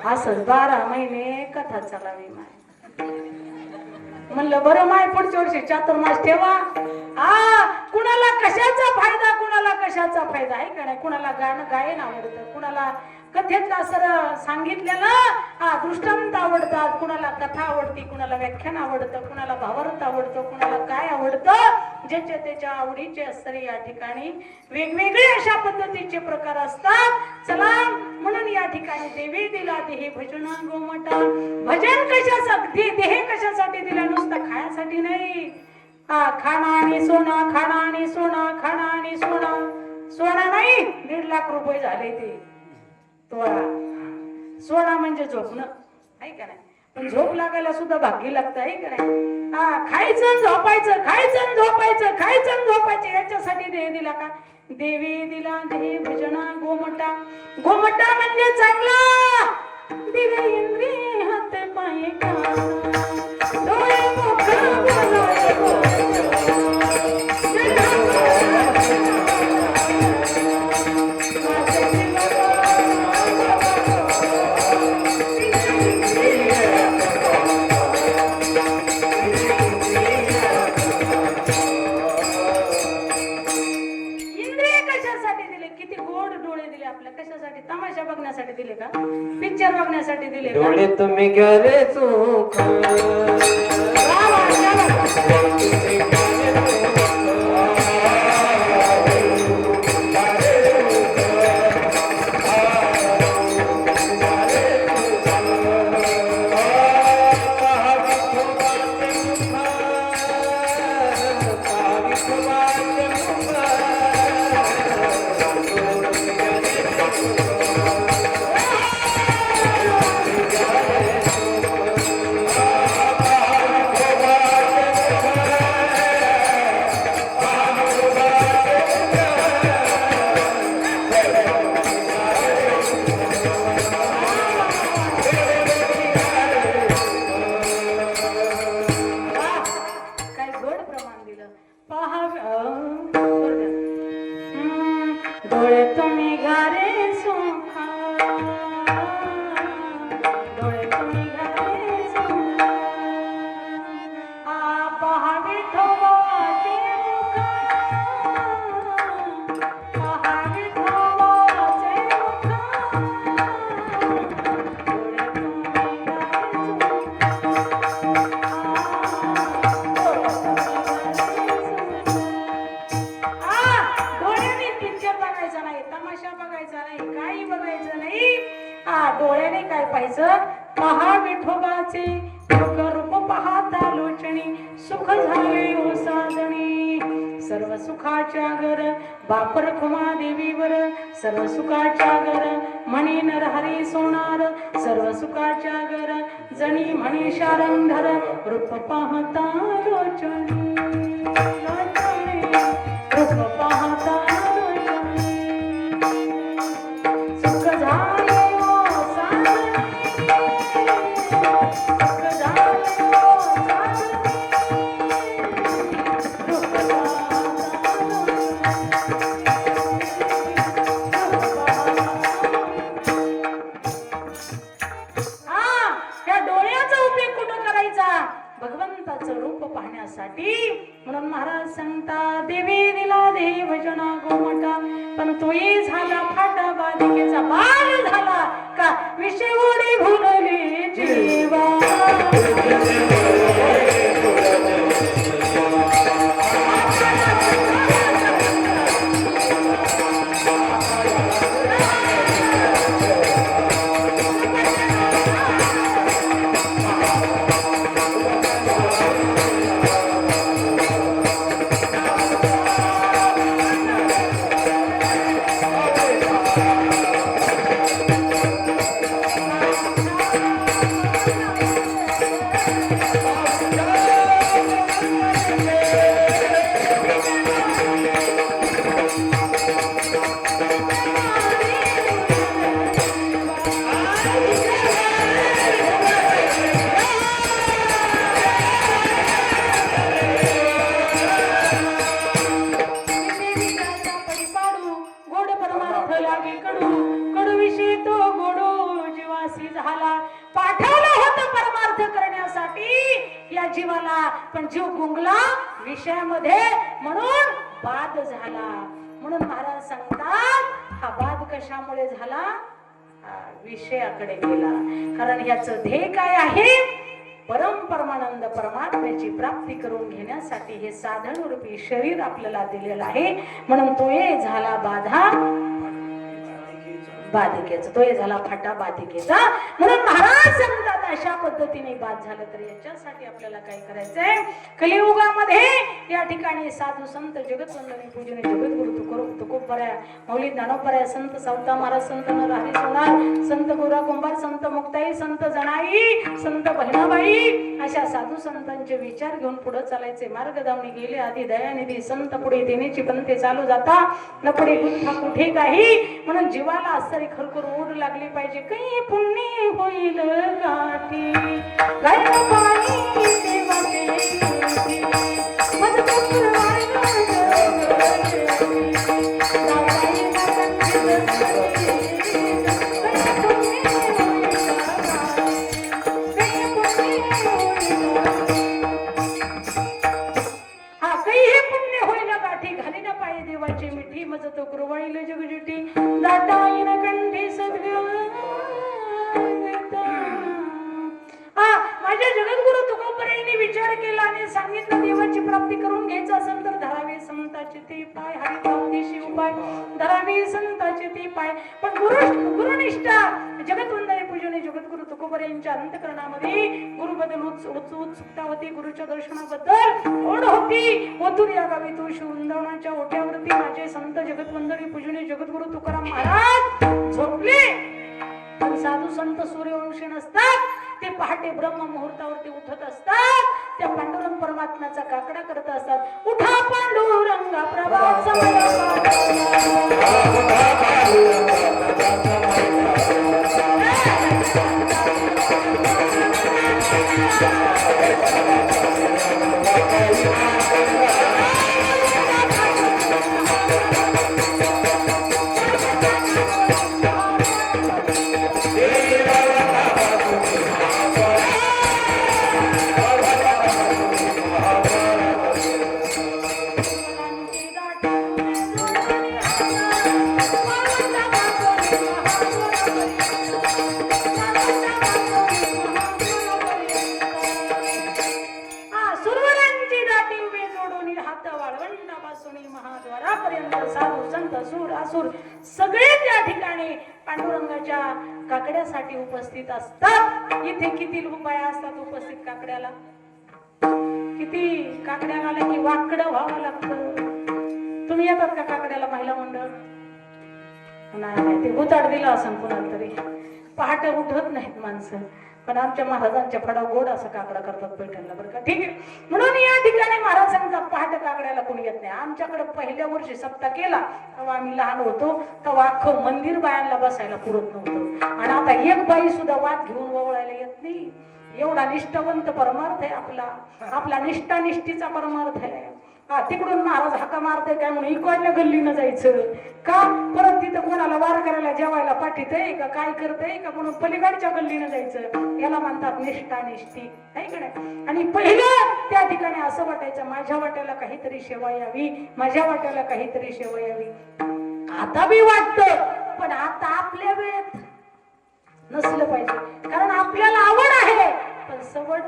असं 12 महिने कथा चालावी माय. म्हणलं बरं माय, पुढच्या वर्षी चातुर्मास ठेवा. कुणाला कशाचा फायदा, कुणाला कशाचा फायदा आहे का नाही. कुणाला गायन आवडतं, कुणाला कथेतला सर सांगितलेलं दृष्टांत आवडतात, कुणाला कथा आवडती, कुणाला व्याख्यान आवडतं, कुणाला भावार्थ आवडतं, कुणाला काय आवडतं. ज्याच्या त्याच्या आवडीचे असते. या ठिकाणी वेगवेगळे अशा पद्धतीचे प्रकार असतात. चला म्हणून या ठिकाणी देवी दिला देहे भजन गोमटा. भजन कशासाठी, देह कशासाठी दिला, नुसतं खाण्यासाठी नाही. खाणं आणि सोनं, खाणं आणि सोनं, खाणं आणि सोनं. सोनं नाही, 1.5 लाख रुपये झाले ते तोळा. सोना म्हणजे झोपणं आहे का नाही. पण झोप लागायला सुद्धा भाग्य लागतं आहे का नाही. खायचं झोपायचं, खायचं झोपायचं, खायचं झोपायचं, याच्यासाठी देह दिला का. देवी दिला देह भजना गोमटा. गोमटा म्हणजे चांगला. दिले इंद्रिय हात पाय कान, डोळे मुख बोलावे तमाशा बघण्यासाठी दिले का, पिक्चर बघण्यासाठी दिले का. डोळे तुम्ही गेले चूक, डोळ्याने काय पाहिजे, पहा विठोबाचे रूप पाहता लोचणी, सुख झाले ओ साजणी. सर्व सुखाच्या घर बापर खुमा देवीवर, सर्व सुखाच्या घर म्हणे नरहरी सोनार. सर्व सुखाच्या घर जणी म्हणे शारंधर, रूप पाहता लोचणी, लोचणी रूप पाहता लोचणी. सुख झाले घेण्यासाठी. म्हणून महाराज सांगता देवी दिला देव जना गोमटा पण तोही झाला फाटा बालिकेचा बाल झाला का विषय ओढी भुलली जीवा. पण जीव गुंगला विषयामध्ये म्हणून बाद झाला. म्हणून महाराज सांगतात हा बाद कशामुळे झाला, विषयाकडे गेला. कारण याचं ध्येय काय आहे, परमानंद परमात्म्याची प्राप्ती करून घेण्यासाठी हे साधन रूपी शरीर आपल्याला दिलेलं आहे. म्हणून तो झाला बाधा बाधिकेचा, तो झाला फाटा बाधिकेचा. म्हणून महाराज सांगतात अशा पद्धतीने बाद झालं तर याच्यासाठी आपल्याला काय करायचंय, कलियुगामध्ये या ठिकाणी साधू संत जगतवंदनी पूजने जगद्गुरु तुकोबऱ्या मौली ज्ञानोबऱ्या संत सावता महाराज संत नरहरी सोनार संत गोरा कुंभार संत मुक्ताई संत जनाई संत बहिणाबाई अशा साधू संतांचे विचार घेऊन पुढे चालायचे. मार्ग दावणी गेले आधी दयानिधी संत पुढे देण्याची पंथे चालू जाता न पुढे गुंठा कुठे काही. म्हणून जीवाला असं खरखर ओढ लागली पाहिजे. काही पुण्य होईल गाठी गायला पाणी देवाचे देवाची मिठी मज तो कुरवाईल जगजिटी दाटाईन कंठी सद्गुरु. माझ्या जगद्गुरु तुकोबऱ्यांनी विचार केला आणि सांगितलं देवाची प्राप्ती करून घ्यायचं असेल तर धरावे संताचे ते पाय, हरिप्राप्तीशी उपाय धरावे संताचे ते पाय. पण गुरुनिष्ठा जगतवंदनी पूजने जगद्गुरु तुकोबऱ्यांच्या अंतःकरणामध्ये गुरुबद्दल उत्सुकता होती, गुरुच्या दर्शनाबद्दल ओढ होती. ओतूर या गावी तुळशी वृंदावनाच्या ओट्यावरती माझे संत जगतवंदनी पूजने जगद्गुरु तुकाराम महाराज झोपले. पण साधू संत सूर्यवंशी नसतात, ते पहाटे ब्रह्म मुहूर्तावरती उठत असतात. त्या पांडुरंग परमात्म्याचा काकडा करत असतात. उठा पांडुरंगा प्रभाचा सगळेच या ठिकाणी पांडुरंगाच्या काकड्यासाठी उपस्थित असतात. इथे किती रुपये असतात उपस्थित काकड्याला, किती काकड्याला आला की वाकडं व्हावं लागतं. तुम्ही येतात का काकड्याला महिला मंडळ? नाही, ते उताड दिला असं कुणाला तरी. पहाटे उठत नाहीत माणसं, पण आमच्या महाराजांच्या फडा गोड असं काकडा करतात पैठणला, बरं का. ठीक आहे. म्हणून या ठिकाणी महाराज सांगतात पहाटे काकड्याला कोणी येत नाही. आमच्याकडे पहिल्या वर्षी सप्ताह केला तेव्हा आम्ही लहान होतो, तेव्हा अख्खं मंदिर बायांना बसायला पुरत नव्हतं. आणि आता एक बाई सुद्धा वाद घेऊन वळायला येत नाही. एवढा निष्ठावंत परमार्थ आहे आपला निष्ठा निष्ठीचा परमार्थ आहे. तिकडून महाराज हाका मारते काय म्हणून इकडल्या गल्लीनं जायचं का, परत तिथं कोणाला वार करायला जेवायला पाठीतय का काय करतय का म्हणून पलीकडच्या गल्लीनं जायचं, याला म्हणतात निष्ठा निष्ठी, आहे का नाही? आणि पहिलं त्या ठिकाणी असं वाटायचं माझ्या वाट्याला काहीतरी सेवा यावी, माझ्या वाट्याला काहीतरी सेवा यावी. आता बी वाटतं, पण आता आपल्या वेळेत नसलं पाहिजे, कारण आपल्याला आवड आहे पण सवड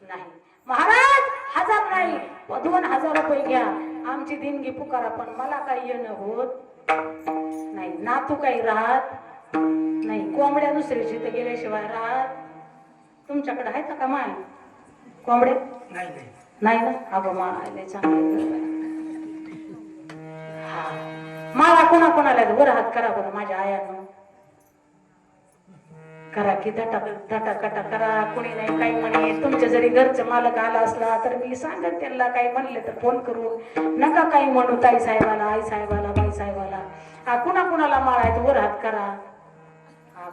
नाही. महाराज 1000 नाही 2000 रुपये घ्या, आमची देणगी पुकारा, पण मला काही येणं होत नाही. नातू काही राहत नाही, कोंबड्या दुसऱ्याची तर गेल्याशिवाय राहत. तुमच्याकडे आहेत का माय कोंबडे? नाही ना? अगं माय चांगले. मला कोणाला वर हात करा बरं माझ्या आयानं, करा की धटा कटा करा. कुणी नाही काही म्हणे, तुमच्या जरी घरचं मालक आला असला तर मी सांगत त्यांना, काही म्हणले तर फोन करून नका काही म्हणू ताई साहेबाला, आई साहेबाला, बाई साहेबाला. कुणाला माळ आहे वर हात करा.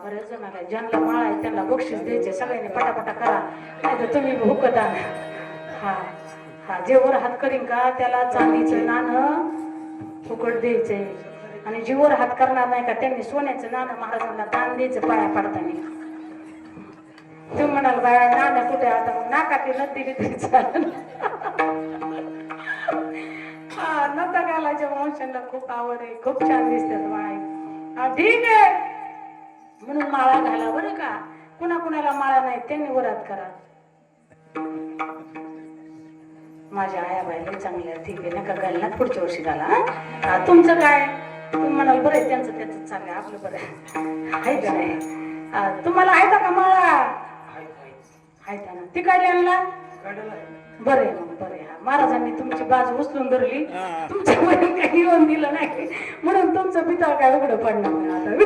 बऱ्याच जणाला ज्यांना माळ आहे त्यांना बक्षीस द्यायचे, सगळ्यांनी पटापटा करा, नाही तर तुम्ही भुकत आणा. हा जे वर हात करीन का त्याला चांदीचं नाणं फुकट द्यायचंय, आणि जीवर हात करणार नाही का त्यांनी सोन्याचं नाणं महाराजांना दान द्यायचं पाया पडताना. तुम्ही म्हणाल बाया नाणं कुठे, आता मग नाकाती नदी तरी चालेल. नता घालायच्या वंशांना खूप आवड आहे, खूप छान दिसतात बाय. ठीक आहे, म्हणून माळा घाला बरं का. कुणाला माळा नाही त्यांनी वर हात करा. माझ्या आया बायला चांगल्या, ठीक आहे नका घालणार, पुढच्या वर्षी घाला. तुमचं काय तुम्ही म्हणाल बरं, त्यांचं चांगलं, आपलं बरं आहे का नाही? तुम्हाला आहे का माळा? आहे ना? ती काढली आणला बरं आहे मग, बरं आहे. महाराजांनी तुमची बाजू उचलून धरली, तुमच्या मध्ये काही येऊन दिलं नाही, म्हणून तुमचं पितळ काय उघडं पडणार नाही.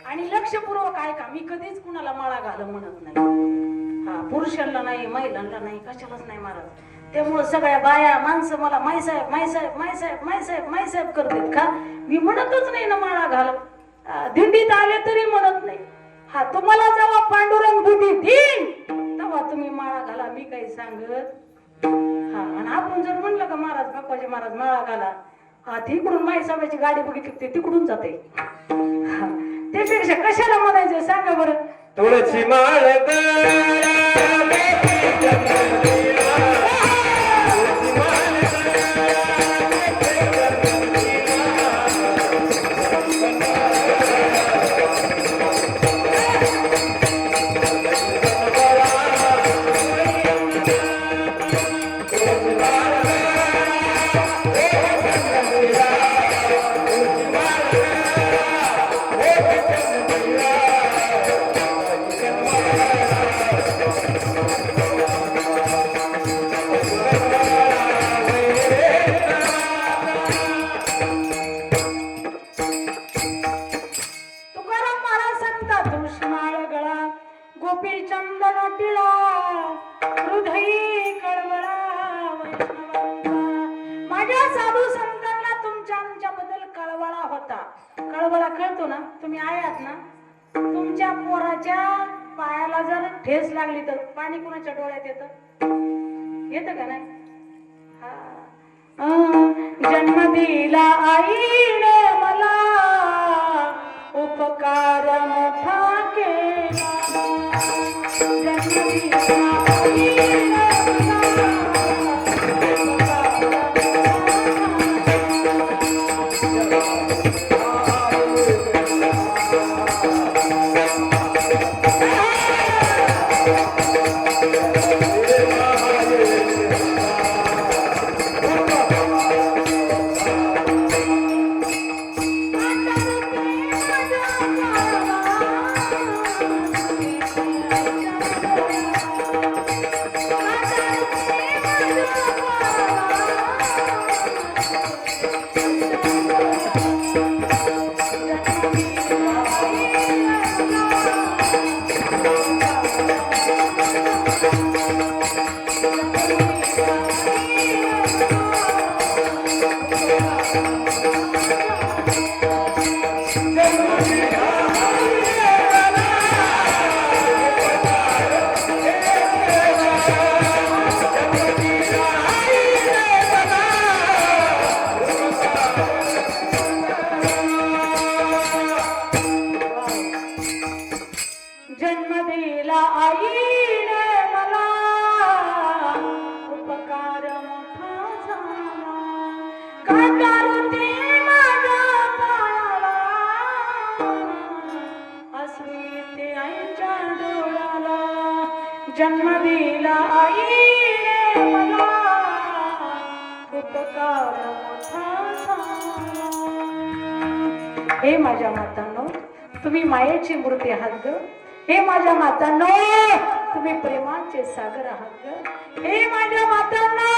आणि लक्षपूर्वक ऐका, मी कधीच कुणाला माळा घाल म्हणत नाही. पुरुषांना नाही, महिलांना नाही, कशालाच नाही महाराज. त्यामुळे सगळ्या बाया माणसं मला माईसाहेब माईसाहेब माईसाहेब माईसाहेब माईसाहेब करतात का? मी म्हणतच नाही ना माळा घाल. दिंडीत आले तरी म्हणत नाही. तुम्हाला जेव्हा पांडुरंग दिंडी देईन तेव्हा तुम्ही माळा घाला, मी काही सांगत. आणि आपण जर म्हणलं का महाराज बाप्पाजी महाराज माळा घाला, तिकडून माईसाहेबाची गाडी बघितली ते तिकडून जाते. त्यापेक्षा कशाला म्हणायचं सांगा बरं. तुळशी माळ कळवळा कळतो ना? तुम्ही आयात ना? तुमच्या पोराच्या पायाला जर ठेस लागली तर पाणी कुणाच्या डोळ्यात येतं का नाही? जन्म दिला आईने मला, उपकार मोठा केला. जन्म दिला आईने मला, जन्म दिला आईने मला उपकार मोठा झाला. हे माझ्या मातांनो, तुम्ही मायेची मूर्ती आहात ग. हे माझ्या मातांनो, तुम्ही प्रेमाचे सागर आहात ग. हे माझ्या मातांनो,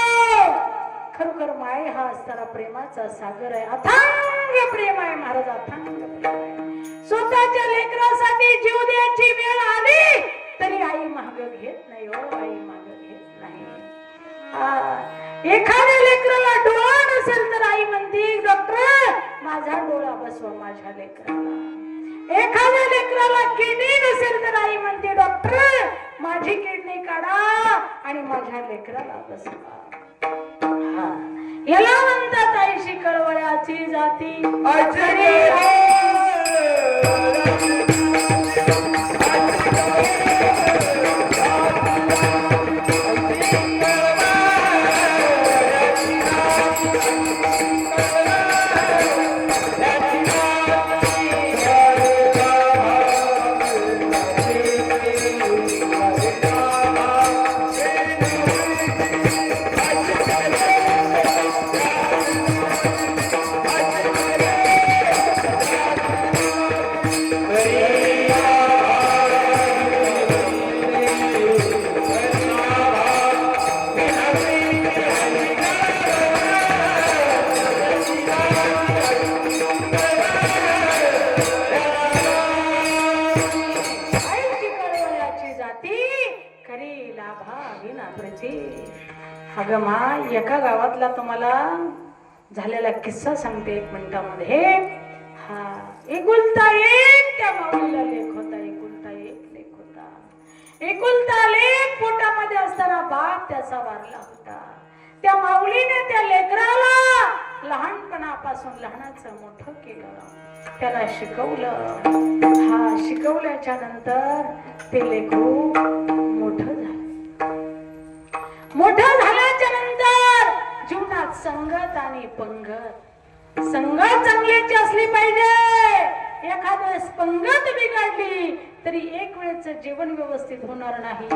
खरोखर माय हा असणारा प्रेमाचा सागर आहे. अथांग प्रेम आहे महाराज, अथांग प्रेम आहे. स्वतःच्या लेकरासाठी जीव द्यायची वेळ आली तरी आई माग घेत नाही हो, आई माग घेत नाही. एखाद्या लेकराला डोळा नसेल तर आई म्हणते डॉक्टर माझा डोळा बसवा माझ्या लेकराला. एखाद्या लेकराला किडनी नसेल तर आई म्हणते डॉक्टर माझी किडनी काढा आणि माझ्या लेकराला बसवा. याला म्हणतात आईशी कळवळ्याची जाती. अगं मा, एका गावातला तुम्हाला झालेला किस्सा सांगते 1 मिनिटामध्ये. हा, एकुलता एक त्या माऊलीला लेख होता. एकुलता एक लेख होता. एकुलता लेख पोटामध्ये असताना बाप त्याचा वारला होता. त्या माऊलीने त्या लेकराला लहानपणापासून लहानाचं मोठं केलं, त्याला शिकवलं. हा, शिकवल्याच्या नंतर ते लेकरू मोठं झालं. मोठं झाल्याच्या नंतर जीवनात संगत आणि पंगत. संगत चांगल्याची असली पाहिजे. एखाद्या वेळेस पंगत बिघडली तरी एक वेळेच जेवण व्यवस्थित होणार नाही,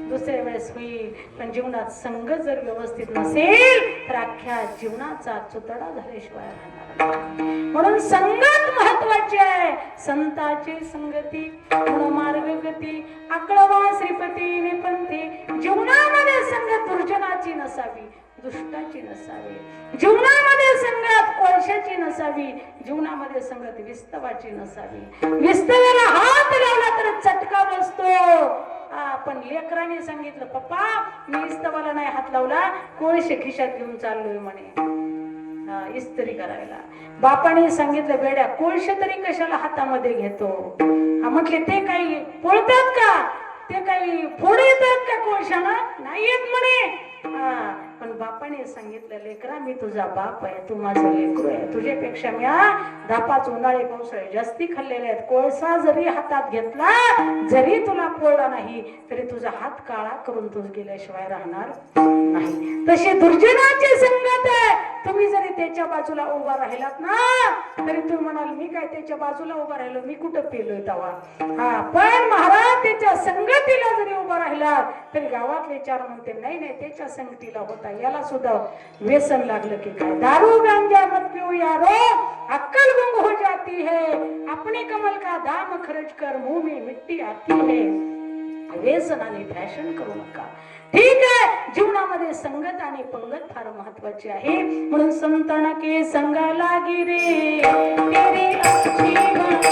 दुसऱ्या वेळेस होईल. पण जीवनात संगत जर व्यवस्थित नसेल तर अख्ख्या जीवनाचा चुतडा झाल्याशिवाय राहणार नाही. म्हणून संगत महत्वाची आहे. संताची संगती म्हणून मार्गगती आकळवा श्रीपती निपंथी. जीवनामध्ये संगत दुर्जनाची नसावी, दुष्टाची नसावी. जीवनामध्ये संगत कोळशाची नसावी, जीवनामध्ये संगत विस्तवाची नसावी. विस्तवाला हात लावला तर चटका बसतो. पण लेकराने सांगितलं पप्पा मी विस्तवाला नाही हात लावला, कोळशे खिशात घेऊन चाललोय म्हणे इस्त्री करायला. बापाने सांगितलं बेड्या कोळशे तरी कशाला हातामध्ये घेतो. म्हटले ते काही पोळतात का, ते काही फोड येतात का कोळशाला, नाही येत म्हणे. पण बापाने सांगितलं लेकरा मी तुझा बाप आहे, तू माझं लेकरू आहे. तुझ्यापेक्षा मी 10-5 उन्हाळे पावसाळे जास्ती खाल्लेले आहेत. कोळसा जरी हातात घेतला जरी तुला पोळला नाही तरी तुझा हात काळा करून तू गेल्याशिवाय राहणार नाही. तशी दुर्जनाची संगत आहे. तुम्ही जरी त्याच्या बाजूला उभा राहिलात ना तरी तुम्ही म्हणाल मी काय त्याच्या बाजूला उभा राहिलो, मी कुठं पेलोय तवा. पण महाराज त्याच्या संगतीला जरी उभा राहिला तरी गावातले 4 म्हणते नाही नाही त्याच्या संगतीला होता, याला सुद्धा व्यसन लागलं की काय. दारू गांजा मत पिऊ यारो अक्कल गुंग हो जाती है, अपने कमल का दाम खर्च कर मुंह में मिट्टी आती है. व्यसन आणि फॅशन करू नका. ठीक आहे, जीवनामध्ये संगत आणि पंगत फार महत्वाची आहे. म्हणून संतन के संगा लागी रे तेरी अच्छी बात.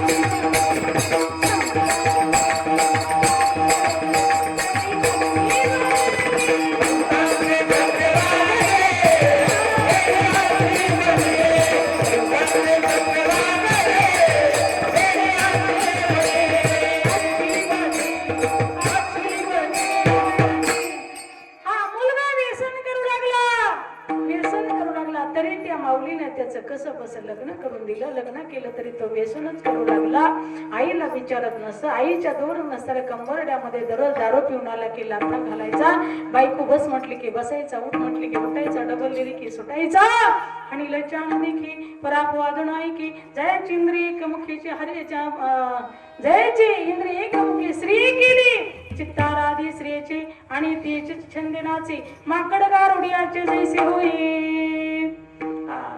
Thank you. तरी त्या माऊलीने त्याचं कसं बसं लग्न करून दिलं. लग्न केलं तरी तो व्यसनच करू लागला. आईला विचारत नसतं. आईच्या दूर नसताना कंबरड्यामध्ये दररोज दारू पिऊन आला की लाथा घालायचा. बायको बस म्हटली की बसायचा, उठ म्हटली की उठायचा, डबल दिली की सुटायचा. आणि लचान देखी पराप वादनाई की जयाची इंद्रिय एकमुखीची हरेच्या जयाची इंद्रिय एकमुखी श्री केली चित्ताराधी श्रीची आणि तीची छंदनाची माकड गारुडियाचे जैसे होई.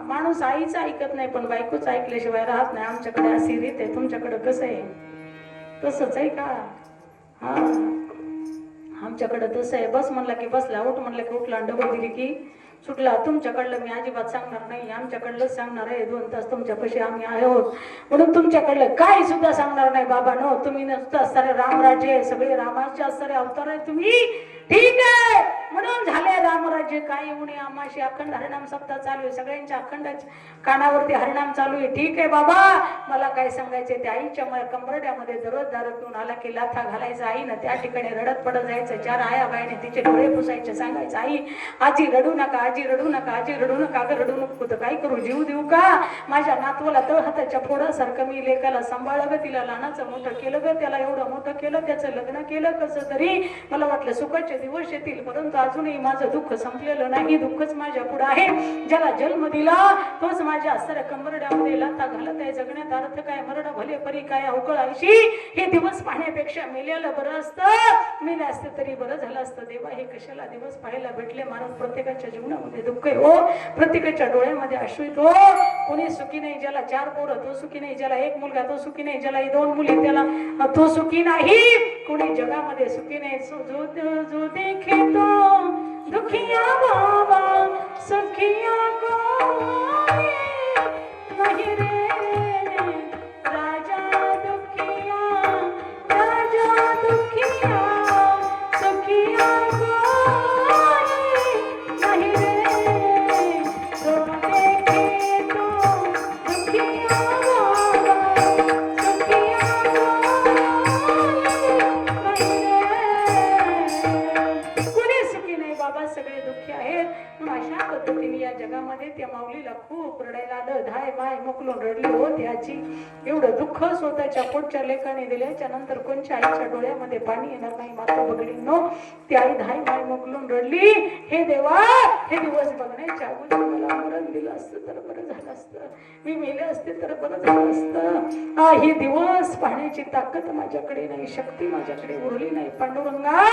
माणूस आईचं ऐकत नाही पण बायकोच ऐकल्याशिवाय राहत नाही. आमच्याकडे अशी रीत आहे. तुमच्याकडे कसं आहे? तसंच आहे का? हा, आमच्याकडे तसं आहे. बस म्हणलं की बसला, उठ म्हणलं की उठला, डबल दिली की सुटला. तुमच्याकडलं मी अजिबात सांगणार नाही. आमच्याकडलंच सांगणार आहे. 2 तास तुमच्यापाशी आम्ही आहोत म्हणून तुमच्याकडलं काही सुद्धा सांगणार नाही. बाबा नो, तुम्ही नुसतं असणारे रामराज्य, सगळे रामाचे असणारे अवतार आहे तुम्ही. ठीक आहे म्हणून झाले रामराज्य. काही उणे आमाशी अखंड हरिनाम सप्ताह चालू आहे. सगळ्यांच्या अखंड कानावरती हरिनाम चालू आहे. ठीक आहे बाबा, मला काय सांगायचे ते आईच्या कंबरड्यामध्ये दररोज दारू पिऊन आला की लाथा घालायचा. आईनं त्या ठिकाणी रडत पडत जायचं. 4 आया बाईने तिचे डोळे पुसायचे. सांगायचं आई आजी रडू नका, आजी रडू नका, आजी रडू नका, ग रडू नको तर काय करू, जीव देऊ का? माझ्या नातवाला तळहाताच्या फोडासारखं मी लेकाला सांभाळलं ग, तिला लहानाचं मोठं केलं ग, त्याला एवढं मोठं केलं, त्याचं लग्न केलं. कसं तरी मला वाटलं सुखाचे दिवस येतील परंतु अजूनही माझं दुःख संपलेलं नाही. दुःखच माझ्या पुढे आहे. ज्याला जन्म दिला तोच माझ्या असणाऱ्या कंबरड्यामध्ये लाथा घालत आहे. जगण्यात अर्थ काय, मरण भले परी काय अवकळ आयशी. हे दिवस पाहण्यापेक्षा मेलेलं बरं असतं. मेले असते तरी बरं झालं असतं. देवा हे कशाला दिवस पाहायला भेटले. माणूस प्रत्येकाच्या जीवनामध्ये दुःख आहे हो. प्रत्येकाच्या डोळ्यामध्ये अश्रू आहेत हो. कोणी सुखी नाही. ज्याला 4 पोरं तो सुखी नाही. ज्याला 1 मुलगा तो सुखी नाही. ज्याला 2 मुली त्याला तो सुखी नाही. कोणी जगामध्ये सुखी नाही. जो देखे तो दुखिया बाबा सुखिया कोई नहीं रे राजा दुखिया, राजा दुखिया सुखिया कोई नहीं रे. जो देखे तो दुखिया बाबा सुखिया सगळे दुःखी आहेत. अशा पद्धतीने या जगामध्ये त्या माऊलीला खूप रडायला आलं. धाय माय मोकलून रडली हो त्याची. एवढं दुःख स्वतःच्या पोटच्या लेखाने दिल्याच्या नंतर कोणच्या आईच्या डोळ्यामध्ये पाणी येणार नाही. माता बघडींनो, ती आई धाय माय मोकलून रडली. हे देवा, हे दिवस बघण्याच्या अगोदर मला मरण दिलं असतं तर बरं झालं असतं. मी मेले असते तर बरं झालं असतं. हे दिवस पाहण्याची ताकद माझ्याकडे नाही, शक्ती माझ्याकडे उरली नाही. पांडुरंगा,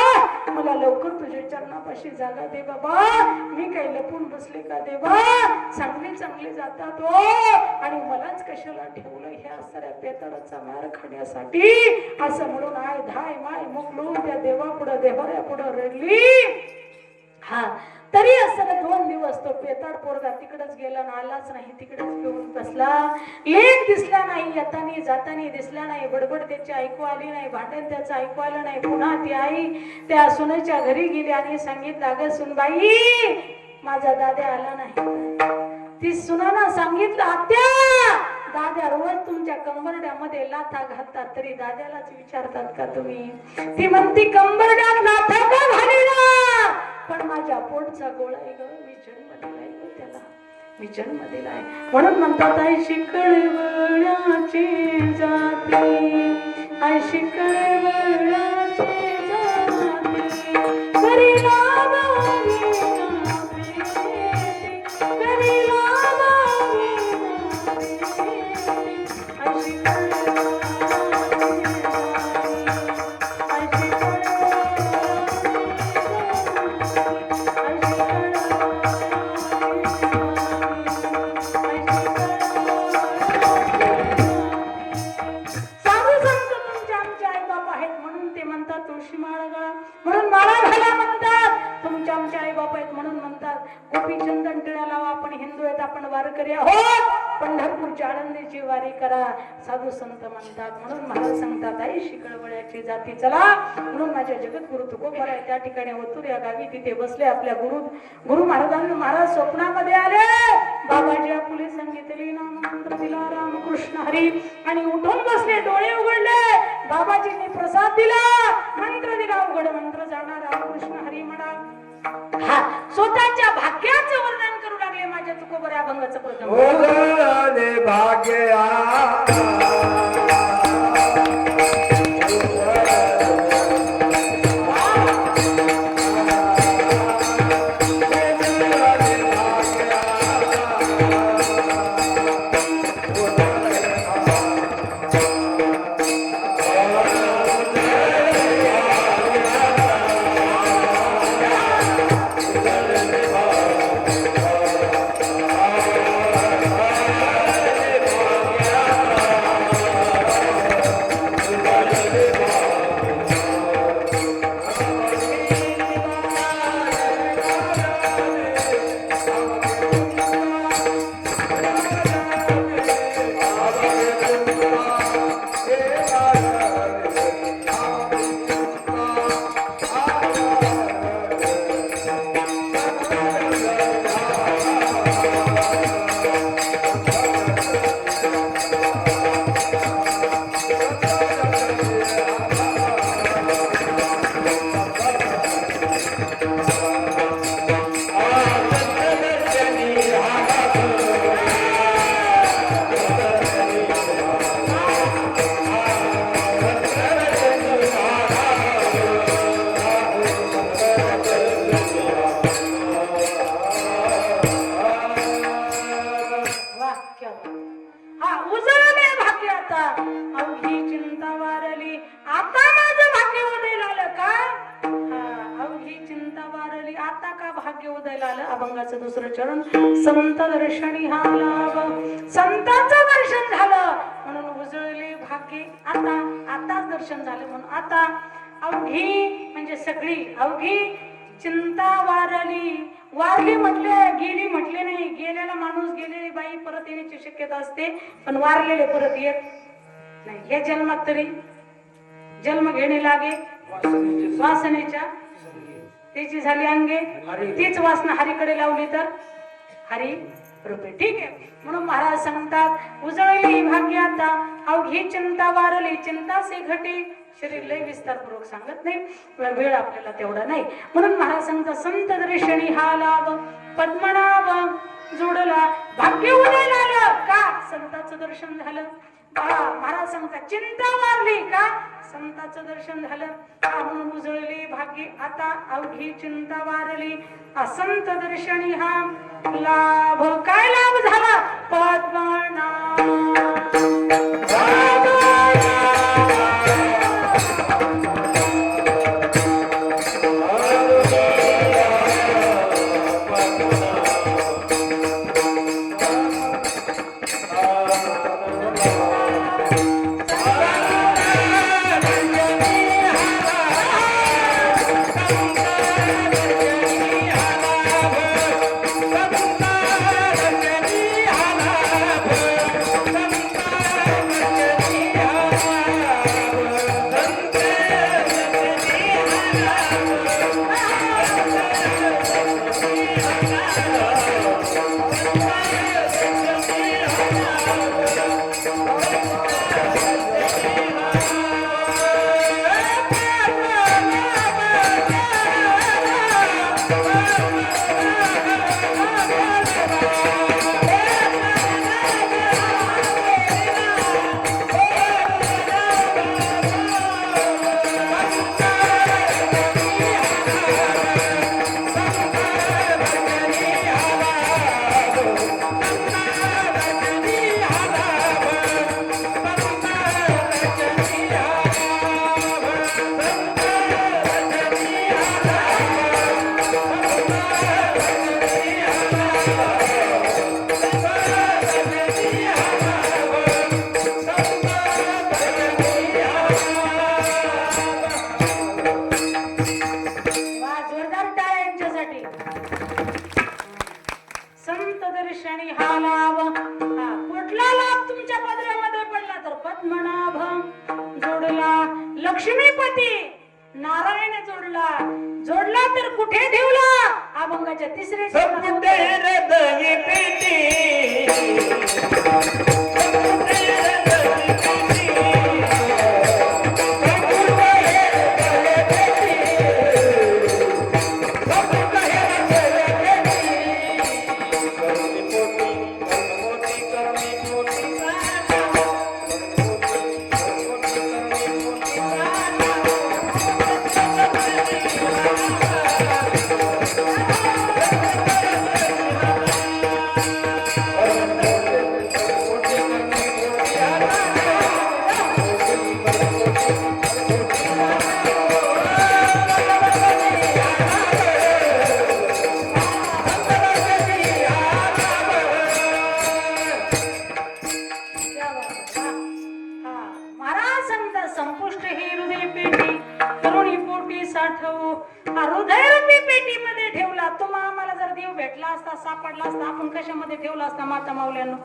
मला लवकर तुझ्या चरणापाशी जागा दे बाबा. मी काही लपून बसले का देवा? चांगले चांगले जातात हो. आणि मलाच कशाला ठेवलं ह्या साऱ्या पेताळाचा मार खाण्यासाठी? असं म्हणून आय धाय माय मोकलून त्या देवा पुढं देवाऱ्या पुढं रडली. हा, तरी असं 2 दिवस तो पेताड पोरगा तिकडच गेला ना, आलाच नाही. तिकडेच घेऊन बसला. लेख दिसला नाही. येतानी जातानी दिसला नाही. बडबड त्याची ऐकू आली नाही. भांडण त्याचं ऐकू आलं नाही. पुन्हा ती आई त्या सुनेच्या घरी गेली आणि सांगितलं, अगं सुनबाई, माझा दादा आला नाही. ती सुनानं सांगितलं, आत्या, दादा रोज तुमच्या कंबरड्यामध्ये लाथा घालतात तरी दाद्यालाच विचारतात का तुम्ही? ती म्हणती, कंबरड्यात लाथा का घालीना? पण माझ्या पोटचा गोळा आहे ग, मी जन्म दिलाय ग त्याला, मी जन्म दिलाय. म्हणून म्हणतात, ऐशी कळवळाची जाती, ऐशी कळवळाची जाती, करी लावावी ना प्रीती, करी लावावी ना प्रीती, ऐशी कळवळाची पंढरपूरच्या आनंदीची वारी करा, साधू संत म्हणतात. म्हणून महाराज सांगतात, आई शिकळवळ्याची जाती चला. म्हणून माझ्या जगद्गुरु तुकोबर आहे त्या ठिकाणी ओतूर या गावी तिथे बसले. आपल्या गुरु महाराजांना महाराज स्वप्नामध्ये आले. बाबाजी आपुले सांगितले नाम मंत्र दिला रामकृष्ण हरी आणि उठून बसले. डोळे उघडले. बाबाजींनी प्रसाद दिला, मंत्र दिला. उघड मंत्र जाणार रामकृष्ण हरी म्हणा. हा, स्वतःच्या भाग्याचं वर्णन करू लागले. माझ्या तुकोबऱ्या अभंगाचं प्रथम उजळले भाग्य वाह, क्या बात. हा उजळले भाग्य आता अवघी चिंता वारली आता माझं भाग्य उदयाला आलं का हा, अवघी चिंता वारली आता का भाग्य उदयाला आलं. अभंगाचं दुसरं चरण संत दर्शनी हा लाभ संतांचं दर्शन झालं म्हणून उजळले भाग्य आता आताच दर्शन झालं म्हणून आता अवघी म्हणजे सगळी अवघी चिंता वारली वारली म्हटले गेली म्हटले नाही. गेलेला माणूस गेलेली बाई परत येण्याची शक्यता असते पण वारलेले परत येत नाही. या जन्मात तरी जन्म घेणे लागे वासनेच्या त्याची झाली अंगे तीच वासना हरीकडे लावली तर हरी रूपे. ठीक आहे म्हणून महाराज सांगतात उजळली भाग्य आता अवघी चिंता वारली चिंता से घटी. शरीर लय विस्तारपूर्वक सांगत नाही वेळ आपल्याला तेवढा नाही म्हणून महाराज सांगतात संत दर्शनी हा लाभ पद्मनाभ जोडला भाग्य उदयाला आलं का संताचं दर्शन झालं. महाराज सांगतात चिंता वारली का संताचं दर्शन झालं का म्हणून उजळली भाग्य आता अवघी चिंता वारली संत दर्शनी हा लाभ. काय लाभ झाला पद्मनाभ लक्ष्मीपती नारायण जोडला जोडला तर कुठे ठेवला अभंगाच्या तिसरे असता आपण कशामध्ये ठेवला असता माता माऊल्यांना?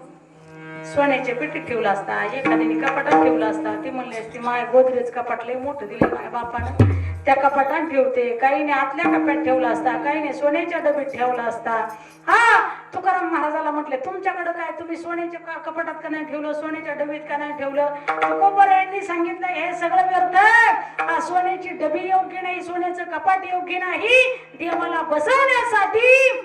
सोन्याच्या पेटीत ठेवला असता, एखाद्याने कपाटात ठेवला असता. ती म्हणली असती माय गोदरेज कपाट लय मोठं दिले माझ्या बापानं, त्या कपाटात ठेवते. काहीने आतल्या कपाटात ठेवला असता, काहीने सोन्याच्या डबीत ठेवला असता. हा तुकाराम महाराजाला म्हटले तुमच्याकडे काय, तुम्ही सोन्याच्या कपाटात का नाही ठेवलं, सोन्याच्या डबीत का नाही ठेवलं? तुकोबरायांनी सांगितलं हे सगळं व्यर्थ. सोन्याची डबी योग्य नाही, सोन्याचं कपाट योग्य नाही. देवाला बसवण्यासाठी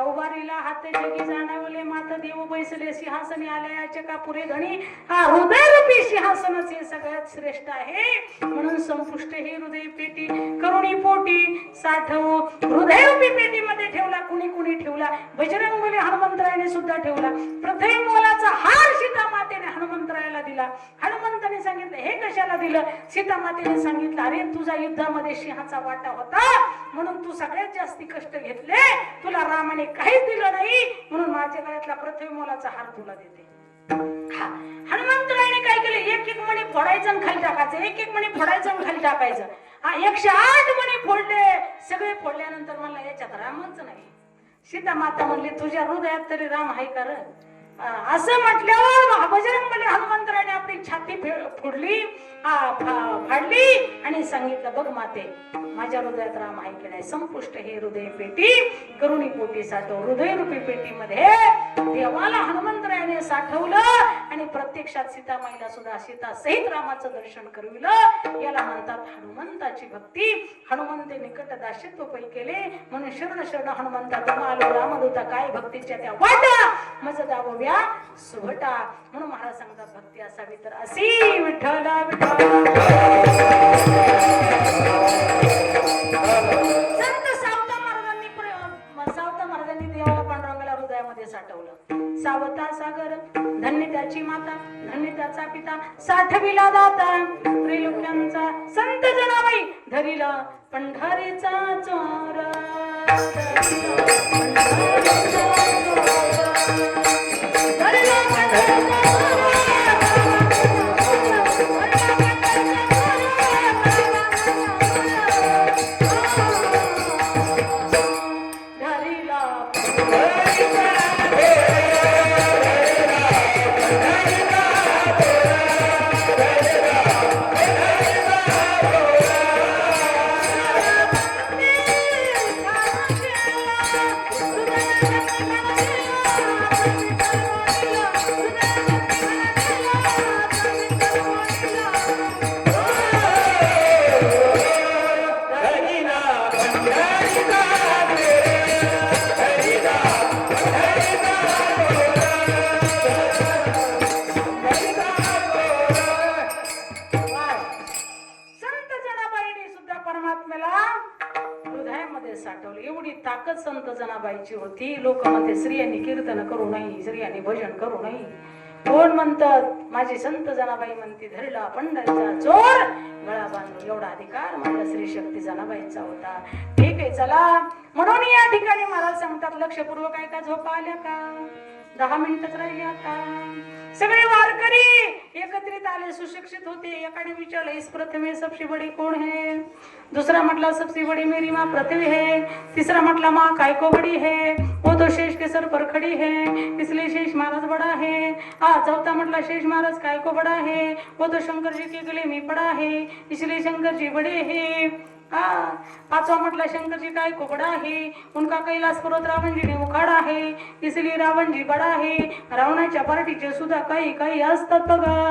उभारीला हात जगी जाणवले माता देव बैसले सिंहासनी आलयाचे का पुरे धणी. हा हृदयरूपी सिंहासनच हे सगळ्यात श्रेष्ठ आहे. म्हणून संपुष्ट हे हृदय पेटी करुणी पोटी साठवू. हृदयरूपी पेटीमध्ये ठेवला, कुणी कुणी ठेवला, बजरंगबली हनुमंतरायाने सुद्धा ठेवला. प्रथम मोलाचा हार सीता मातेने हनुमंतरायाला दिला. हनुमंताने सांगितलं हे कशाला दिलं? सीता मातेने सांगितलं अरे तुझा युद्धामध्ये सिंहाचा वाटा होता म्हणून तू सगळ्यात जास्ती कष्ट घेतले, तुला रामाने काहीच दिलं नाही म्हणून माझ्या गळ्यातला प्रथम मोलाचा हार तुला देते. हनुमंतरायाने काय केलं, एक एक मणी फोडायचं आणि खाली टाकायचं, एक एक मणी फोडायचं आणि खाली टाकायचं. 108 मणी फोडले. सगळे फोडल्यानंतर म्हणला याच्यात रामच नाही. सीता माता म्हणली तुझ्या हृदयात तरी राम आहे का? असं म्हटल्यावर बजरंगबली हनुमंतरायाने आपली छाती फोडली, फाडली आणि सांगितलं बघ माते माझ्या हृदयात राम आहे की नाही. संपुष्ट हे हृदय पेटी करुणी पोटी साठव. हृदय रूपी पेटीमध्ये देवाला हनुमंतरायाने साठवलं आणि प्रत्यक्षात सीतामाईला सुद्धा सीता सहित रामाचं दर्शन करविलं. याला म्हणतात हनुमंताची भक्ती. हनुमंते निकट दास्यत्व पै केले म्हणून शरण शरण हनुमंता तुम्हाला रामदूता काय भक्तीच्या त्या वाटा मज दावव्या सुभटा. म्हणून महाराज सांगतात भक्ती असावी तर अशी विठ्ठला विठ्ठला. संत सावता महाराजांनी देवाला पांडुरंगाला हृदयामध्ये साठवलं. सावता सागर धन्य त्याची माता, धन्य त्याचा पिता, साठविला दाता त्रिलोक्यांचा संत जनाबाई धरिला पंढरीचा चोर. ताकद संत जनाबाईची होती. लोक म्हणते स्त्रियांनी कीर्तन करू नये, स्त्रियांनी भजन करू नये. कोण म्हणतात माझी संत जनाबाई म्हणते धरला पंढरीचा चोर गळा बांधून. एवढा अधिकार माझ्या स्त्री शक्ती जनाबाईचा होता. ठीक आहे चला. म्हणून या ठिकाणी महाराज सांगतात लक्षपूर्वक काय का झोपा आल्या का? 10 मिनिटच राहिले आता. सगळे वारकरी एकत्रित आले, सुशिक्षित होते. एकाने विचारलं इस प्रथमे सबसे बड़ी कौन है? दूसरा म्हटला सबसे बड़ी मेरी माँ पृथ्वी है. तीसरा म्हटला माँ काय को बड़ी है? वो तो शेष के सर पर खड़ी है इसलिए शेष महाराज बड़ा है. चौथा म्हटला शेष महाराज काय को बड़ा है? वो तो शंकर जी के गले में पड़ा है इसलिए शंकर जी बड़े है. पांचवा म्हटला शंकर जी काय को बड़ा है? उनका कैलाश पर्वत रावण जी ने उखाड़ा है इसलिए रावण जी बड़ा है. रावणाच्या पार्टीचे सुद्धा काही काही असतात बघा,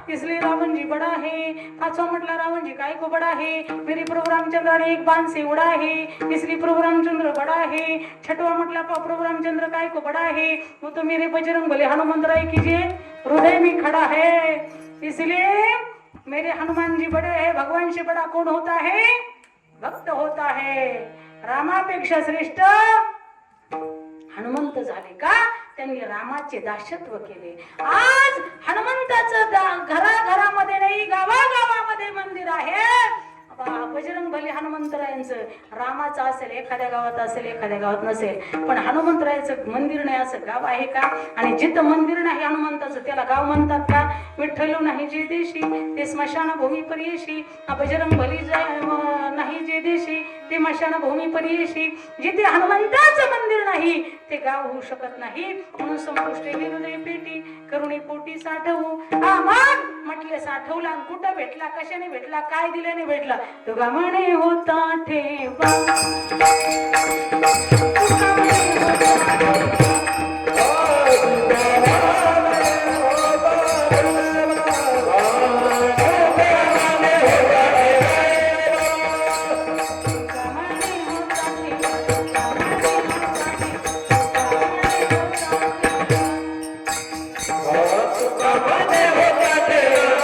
इसलिए रावण जी बड़ा है. पाचवा म्हटला रावण जी काय को बड़ा है? मेरे प्रभु रामचंद्र ने एक बाण से उड़ा है इसलिए प्रभु रामचंद्र बड़ा है. छठवा म्हटला प्रभु रामचंद्र काय को बड़ा है? वो तो मेरे बजरंग बली हनुमंत राय की जे हृदय में खड़ा है इसलिए मेरे हनुमान जी बड़े हैं. भगवान से बड़ा कौन होता है? भक्त होता है. रामापेक्षा श्रेष्ठ हनुमंत झाले का? त्यांनी रामाचे दास्यत्व केले. आज हनुमंताचं घराघरामध्ये नाही गावागावामध्ये मंदिर आहे. बजरंग बली हनुमंतरायांचं रामाचं असेल एखाद्या गावात असेल एखाद्या गावात नसेल, पण हनुमंतरायाचं मंदिर नाही असं गाव आहे का? आणि जिथं मंदिर नाही हनुमंताचं त्याला गाव म्हणतात का? विठ्ठल नाही जे देशी ते स्मशान भूमी परियशी. बजरंग बली नाही जे देशी ते मशानभूमी परियेशी जिथे हनुमंताचं मंदिर नाही ते गाव होऊ शकत नाही. म्हणून संपुष्ट हृदय पेटी करुणी पोटी साठवू. मग म्हटले साठवला आणि कुठं भेटला, कशाने भेटला, काय दिल्याने भेटला. तुगा म्हणे होता ठेवा, तुगा म्हणे होता ठेवा.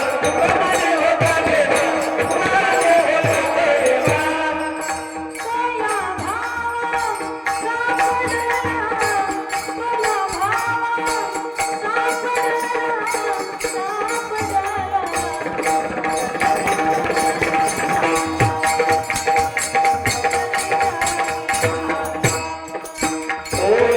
Oh